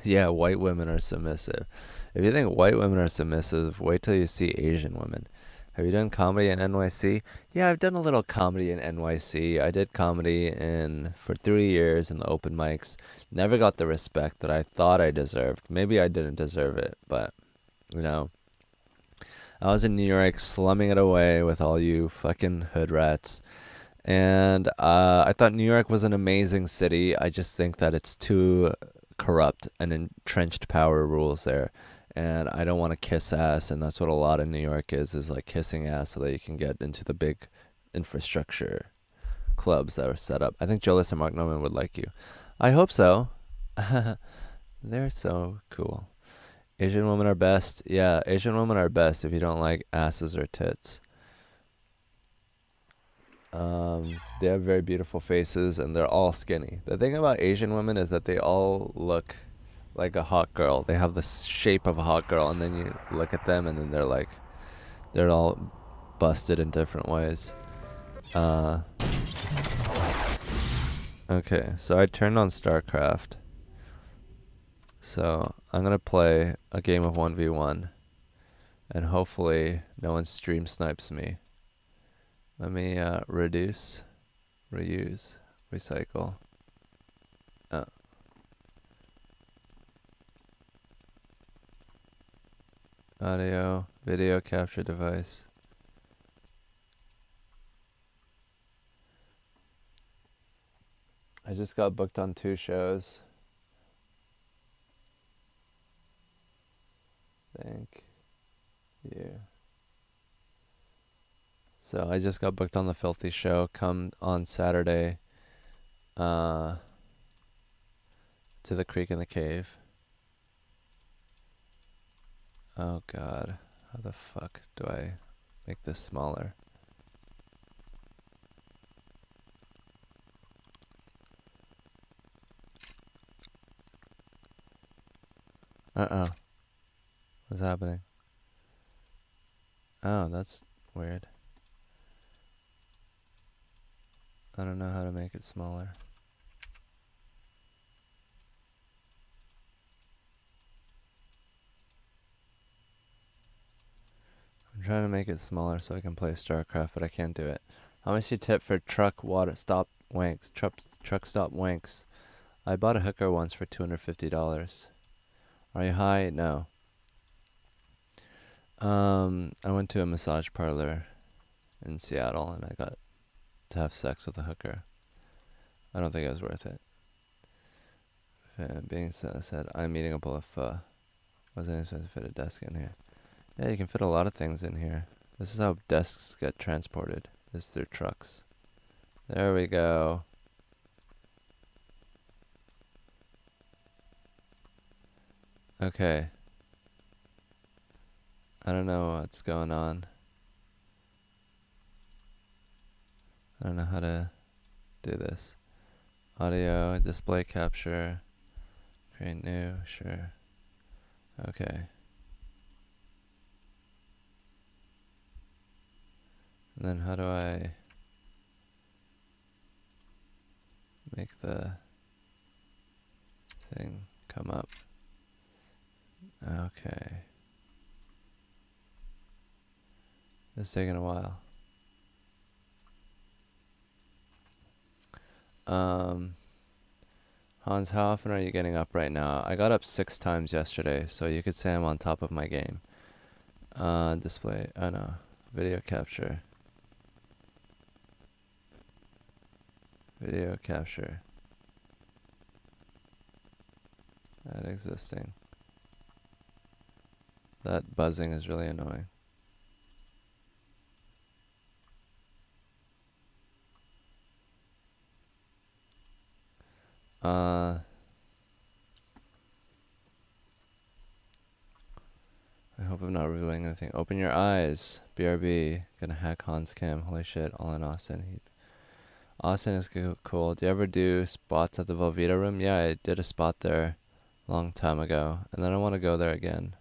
Yeah, white women are submissive. If you think white women are submissive, wait till you see Asian women. Have you done comedy in NYC? Yeah, I've done a little comedy in NYC. I did comedy in for 3 years in the open mics. Never got the respect that I thought I deserved. Maybe I didn't deserve it, but you know, I was in New York slumming it away with all you fucking hood rats. And I thought New York was an amazing city. I just think that it's too corrupt and entrenched power rules there. And I don't want to kiss ass, and that's what a lot of New York is like kissing ass so that you can get into the big infrastructure clubs that are set up. I think Jolis and Mark Norman would like you. I hope so. They're so cool. Asian women are best. Yeah, Asian women are best if you don't like asses or tits. They have very beautiful faces and they're all skinny. The thing about Asian women is that they all look like a hot girl. They have the shape of a hot girl, and then you look at them and then they're all busted in different ways. Uh, okay, so I turned on StarCraft. So I'm gonna play a game of 1v1, and hopefully no one stream snipes me. Let me reduce, reuse, recycle. Oh. Audio, video capture device. I just got booked on 2 shows. Thank you. So I just got booked on the Filthy show. Come on Saturday to the Creek in the Cave. Oh god, how the fuck do I make this smaller? What's happening? Oh, that's weird. I don't know how to make it smaller. I'm trying to make it smaller so I can play StarCraft, but I can't do it. How much you tip for truck stop wanks? Truck stop wanks. I bought a hooker once for $250. Are you high? No. I went to a massage parlor in Seattle and I got to have sex with a hooker. I don't think it was worth it. Being said, I'm eating a bowl of pho. Wasn't even supposed to fit a desk in here. Yeah, you can fit a lot of things in here. This is how desks get transported. Is through trucks. There we go. Okay. I don't know what's going on. I don't know how to do this. Audio, display capture, create new, sure. Okay. And then how do I make the thing come up? Okay. It's taking a while. Hans, how often are you getting up right now? I got up 6 times yesterday, so you could say I'm on top of my game. Display, oh no, video capture. Video capture. Add existing. That buzzing is really annoying. I hope I'm not revealing anything. Open your eyes. BRB. Gonna hack Hans Cam. Holy shit. All in Austin. Austin is cool. Do you ever do spots at the Velveeta room? Yeah, I did a spot there a long time ago. And then I want to go there again.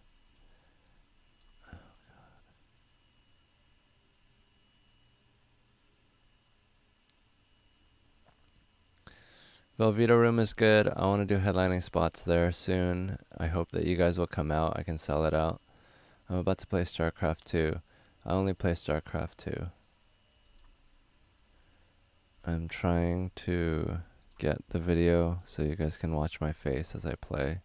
Velveeta room is good. I want to do headlining spots there soon. I hope that you guys will come out. I can sell it out. I'm about to play Starcraft 2. I only play Starcraft 2. I'm trying to get the video so you guys can watch my face as I play.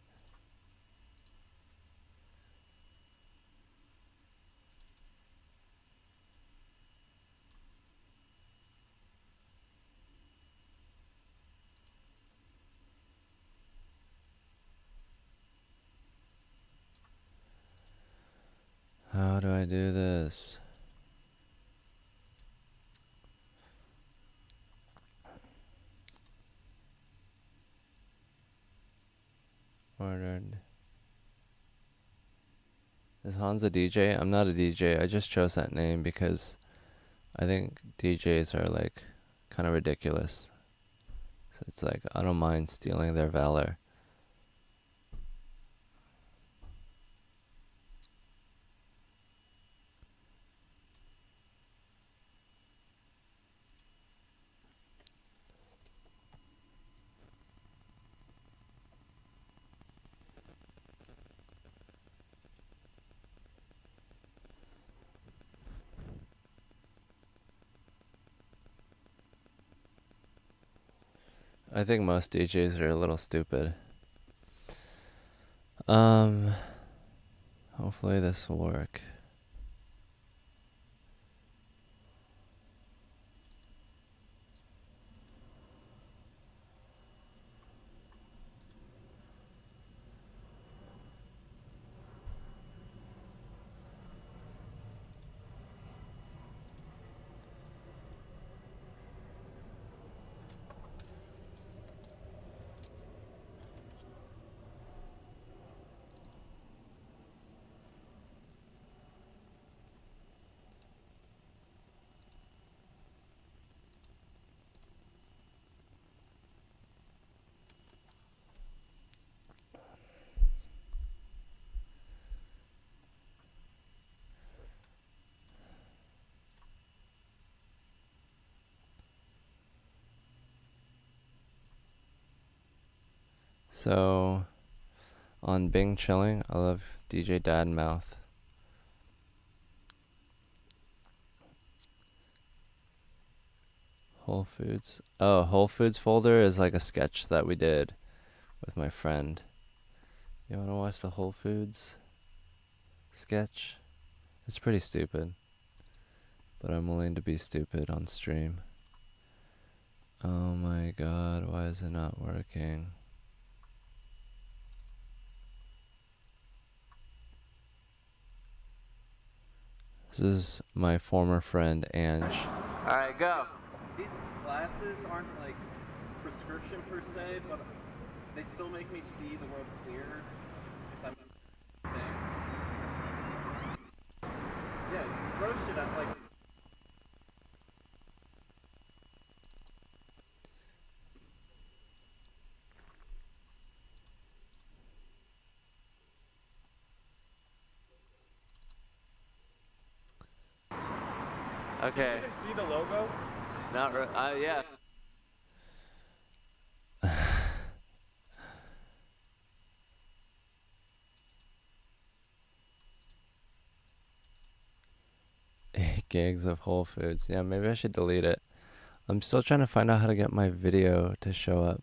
How do I do this? Ordered. Is Hans a DJ? I'm not a DJ. I just chose that name because I think DJs are like kind of ridiculous. So it's like I don't mind stealing their valor. I think most DJs are a little stupid. Hopefully this will work. So, on Bing Chilling, I love DJ Dadmouth. Whole Foods. Oh, Whole Foods folder is like a sketch that we did with my friend. You want to watch the Whole Foods sketch? It's pretty stupid, but I'm willing to be stupid on stream. Oh my god, why is it not working? This is my former friend, Ange. Alright, go. These glasses aren't like prescription per se, but they still make me see the world clearer if I'm there. Yeah, throw shit at like. Okay. You can see the logo? Not yeah. Eight gigs of Whole Foods. Yeah, maybe I should delete it. I'm still trying to find out how to get my video to show up.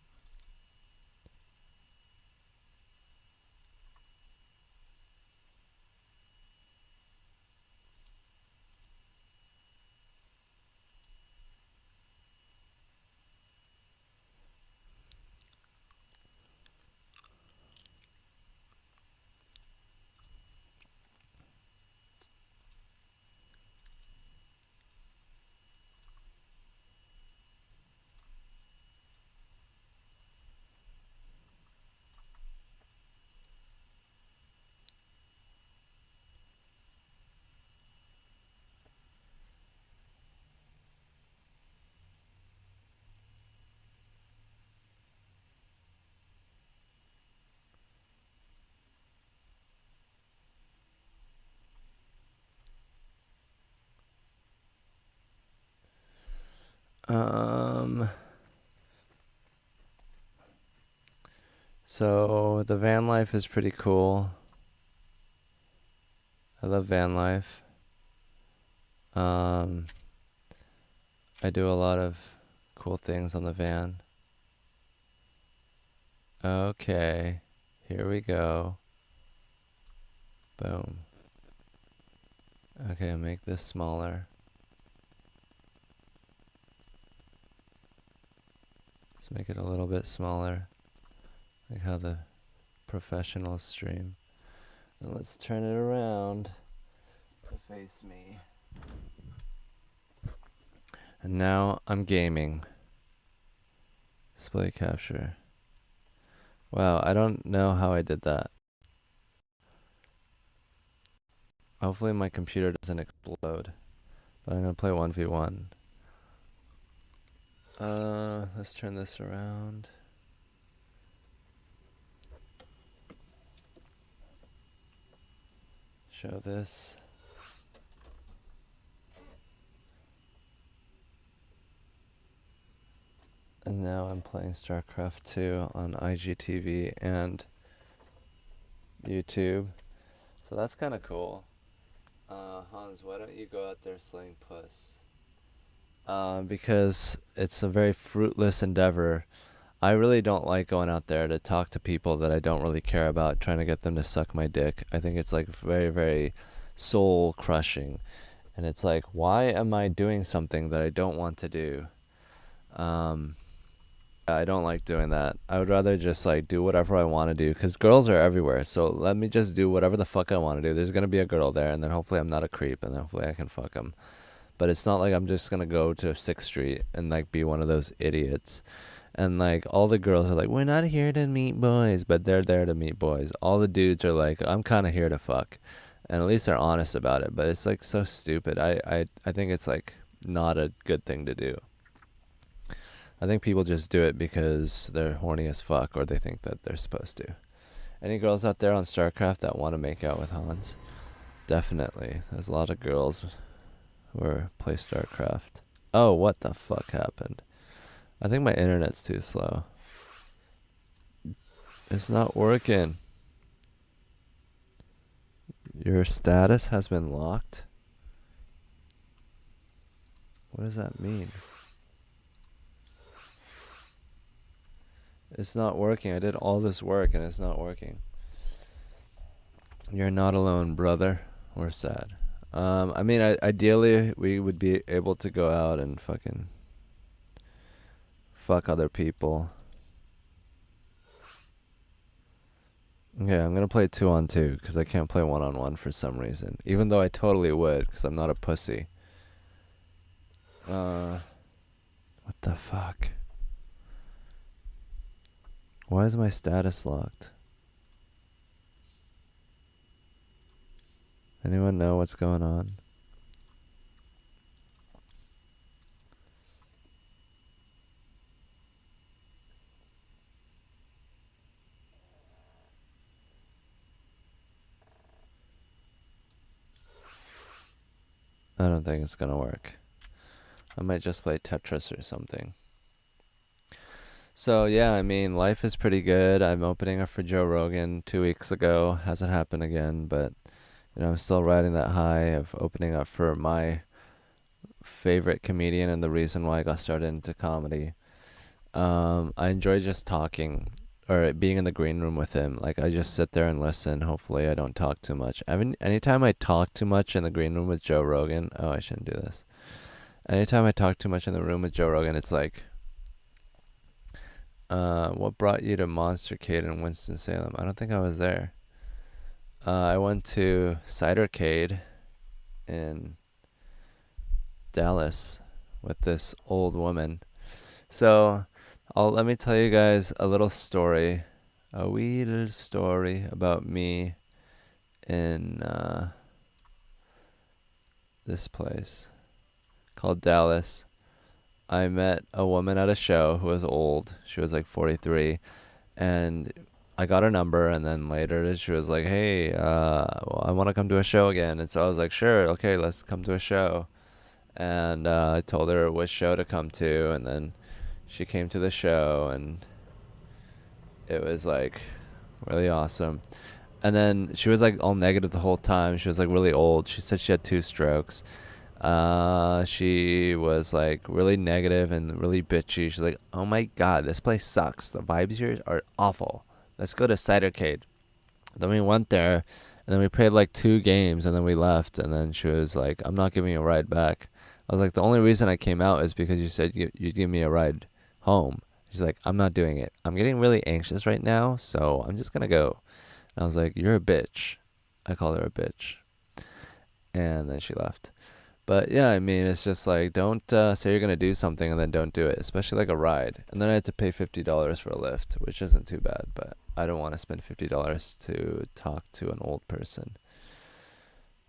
Um, so the van life is pretty cool. I love van life. Um, I do a lot of cool things on the van. Okay, here we go. Boom. Okay, make this smaller. Let's make it a little bit smaller, like how the professionals stream. And let's turn it around to face me. And now I'm gaming. Display capture. Wow, I don't know how I did that. Hopefully my computer doesn't explode. But I'm gonna play 1v1. Let's turn this around. Show this. And now I'm playing Starcraft 2 on IGTV and YouTube. So that's kind of cool. Hans, why don't you go out there slaying puss? Because it's a very fruitless endeavor. I really don't like going out there to talk to people that I don't really care about, trying to get them to suck my dick. I think it's like very, very soul crushing. And it's like, why am I doing something that I don't want to do? I don't like doing that. I would rather just like do whatever I want to do because girls are everywhere. So let me just do whatever the fuck I want to do. There's gonna be a girl there, and then hopefully I'm not a creep, and hopefully I can fuck them. But it's not like I'm just gonna go to 6th Street and like be one of those idiots. And like all the girls are like, we're not here to meet boys, but they're there to meet boys. All the dudes are like, I'm kind of here to fuck, and at least they're honest about it. But it's like so stupid. I think it's like not a good thing to do. I think people just do it because they're horny as fuck or they think that they're supposed to. Any girls out there on Starcraft that want to make out with Hans? Definitely. There's a lot of girls who play Starcraft. Oh, what the fuck happened? I think my internet's too slow. It's not working. Your status has been locked? What does that mean? It's not working. I did all this work and it's not working. You're not alone, brother. We're sad. I mean, ideally, we would be able to go out and fucking fuck other people. Okay, I'm gonna play 2-on-2 because I can't play 1-on-1 for some reason. Even though I totally would because I'm not a pussy. What the fuck? Why is my status locked? Anyone know what's going on? I don't think it's gonna work. I might just play Tetris or something. So yeah, I mean, life is pretty good. I'm opening up for Joe Rogan 2 weeks ago. Hasn't happened again, but I'm still riding that high of opening up for my favorite comedian and the reason why I got started into comedy. I enjoy just talking or being in the green room with him. Like I just sit there and listen. Hopefully I don't talk too much. I mean, anytime I talk too much in the green room with Joe Rogan, oh, I shouldn't do this. Anytime I talk too much in the room with Joe Rogan, it's like, what brought you to Monstercade in Winston-Salem? I don't think I was there. I went to Cidercade in Dallas with this old woman. So, let me tell you guys a little story, a wee little story about me in this place called Dallas. I met a woman at a show who was old. She was like 43, and I got her number, and then later she was like, hey, well, I want to come to a show again. And so I was like, sure, okay, let's come to a show. and I told her which show to come to, and then she came to the show, and it was like really awesome. And then she was like all negative the whole time. She was like really old. She said she had 2 strokes. She was like really negative and really bitchy. She's like, "Oh my god, this place sucks. The vibes here are awful. Let's go to Cidercade." Then we went there, and then we played like 2 games, and then we left. And then she was like, "I'm not giving you a ride back." I was like, "The only reason I came out is because you said you'd give me a ride home." She's like, "I'm not doing it. I'm getting really anxious right now, so I'm just gonna go." And I was like, "You're a bitch." I called her a bitch, and then she left. But yeah, I mean, it's just like don't say you're gonna do something and then don't do it, especially like a ride. And then I had to pay $50 for a lift, which isn't too bad, but I don't want to spend $50 to talk to an old person.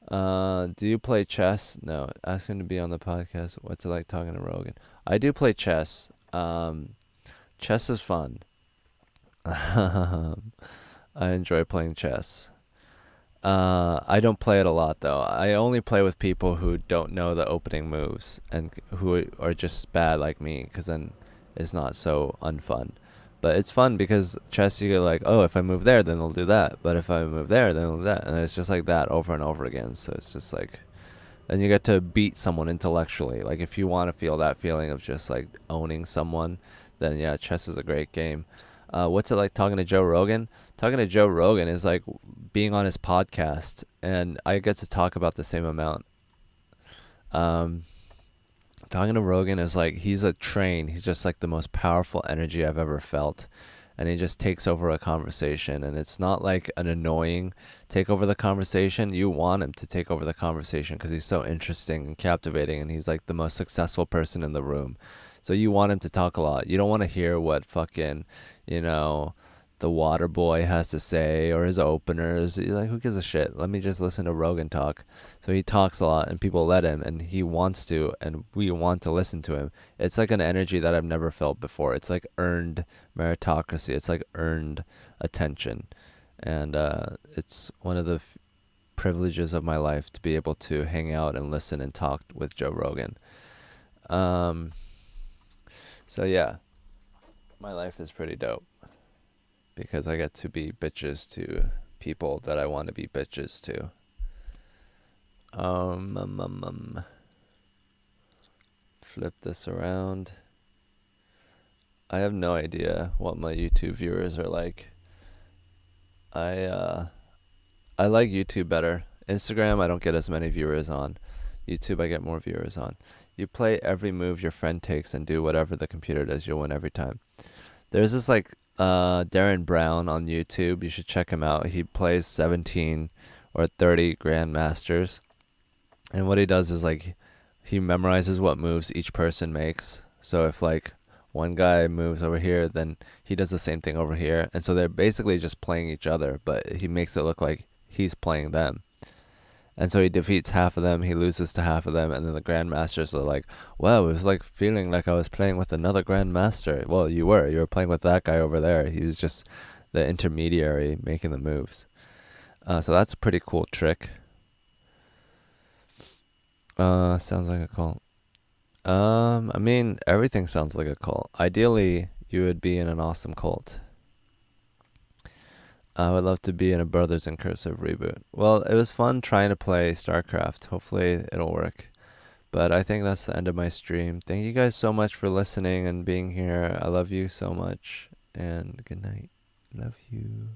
Do you play chess? No. Ask him to be on the podcast. What's it like talking to Rogan? I do play chess. Chess is fun. I enjoy playing chess. I don't play it a lot though. I only play with people who don't know the opening moves and who are just bad like me, because then it's not so unfun. But it's fun because chess, you get like, oh, if I move there, then they'll do that. But if I move there, then they'll do that, and it's just like that over and over again. So it's just like, then you get to beat someone intellectually. Like if you want to feel that feeling of just like owning someone, then yeah, chess is a great game. What's it like talking to Joe Rogan? Talking to Joe Rogan is like being on his podcast, and I get to talk about the same amount. Um, Talking to Rogan is like he's a train. He's just like the most powerful energy I've ever felt, and he just takes over a conversation. And it's not like an annoying take over the conversation. You want him to take over the conversation because he's so interesting and captivating, and he's like the most successful person in the room. So you want him to talk a lot. You don't want to hear what fucking, you know, the water boy has to say or his openers. You're like, who gives a shit? Let me just listen to Rogan talk. So he talks a lot, and people let him, and he wants to, and we want to listen to him. It's like an energy that I've never felt before. It's like earned meritocracy. It's like earned attention, and it's one of the privileges of my life to be able to hang out and listen and talk with Joe Rogan. Um, so yeah, my life is pretty dope because I get to be bitches to people that I want to be bitches to. Um, um, um, um, Flip this around. I have no idea what my YouTube viewers are like. I uh, I like YouTube better. Instagram, I don't get as many viewers on. YouTube, I get more viewers on. You play every move your friend takes and do whatever the computer does. You'll win every time. There's this like Darren Brown on YouTube. You should check him out. He plays 17 or 30 grandmasters, and what he does is like he memorizes what moves each person makes. So if like one guy moves over here, then he does the same thing over here, and so they're basically just playing each other, but he makes it look like he's playing them. And so he defeats half of them, he loses to half of them, and then the grandmasters are like, "Wow, it was like feeling like I was playing with another grandmaster." Well, you were playing with that guy over there. He was just the intermediary making the moves. So that's a pretty cool trick. Sounds like a cult. I mean, everything sounds like a cult. Ideally, you would be in an awesome cult. I would love to be in a Brothers in Cursive reboot. Well, it was fun trying to play Starcraft. Hopefully, it'll work. But I think that's the end of my stream. Thank you guys so much for listening and being here. I love you so much. And good night. Love you.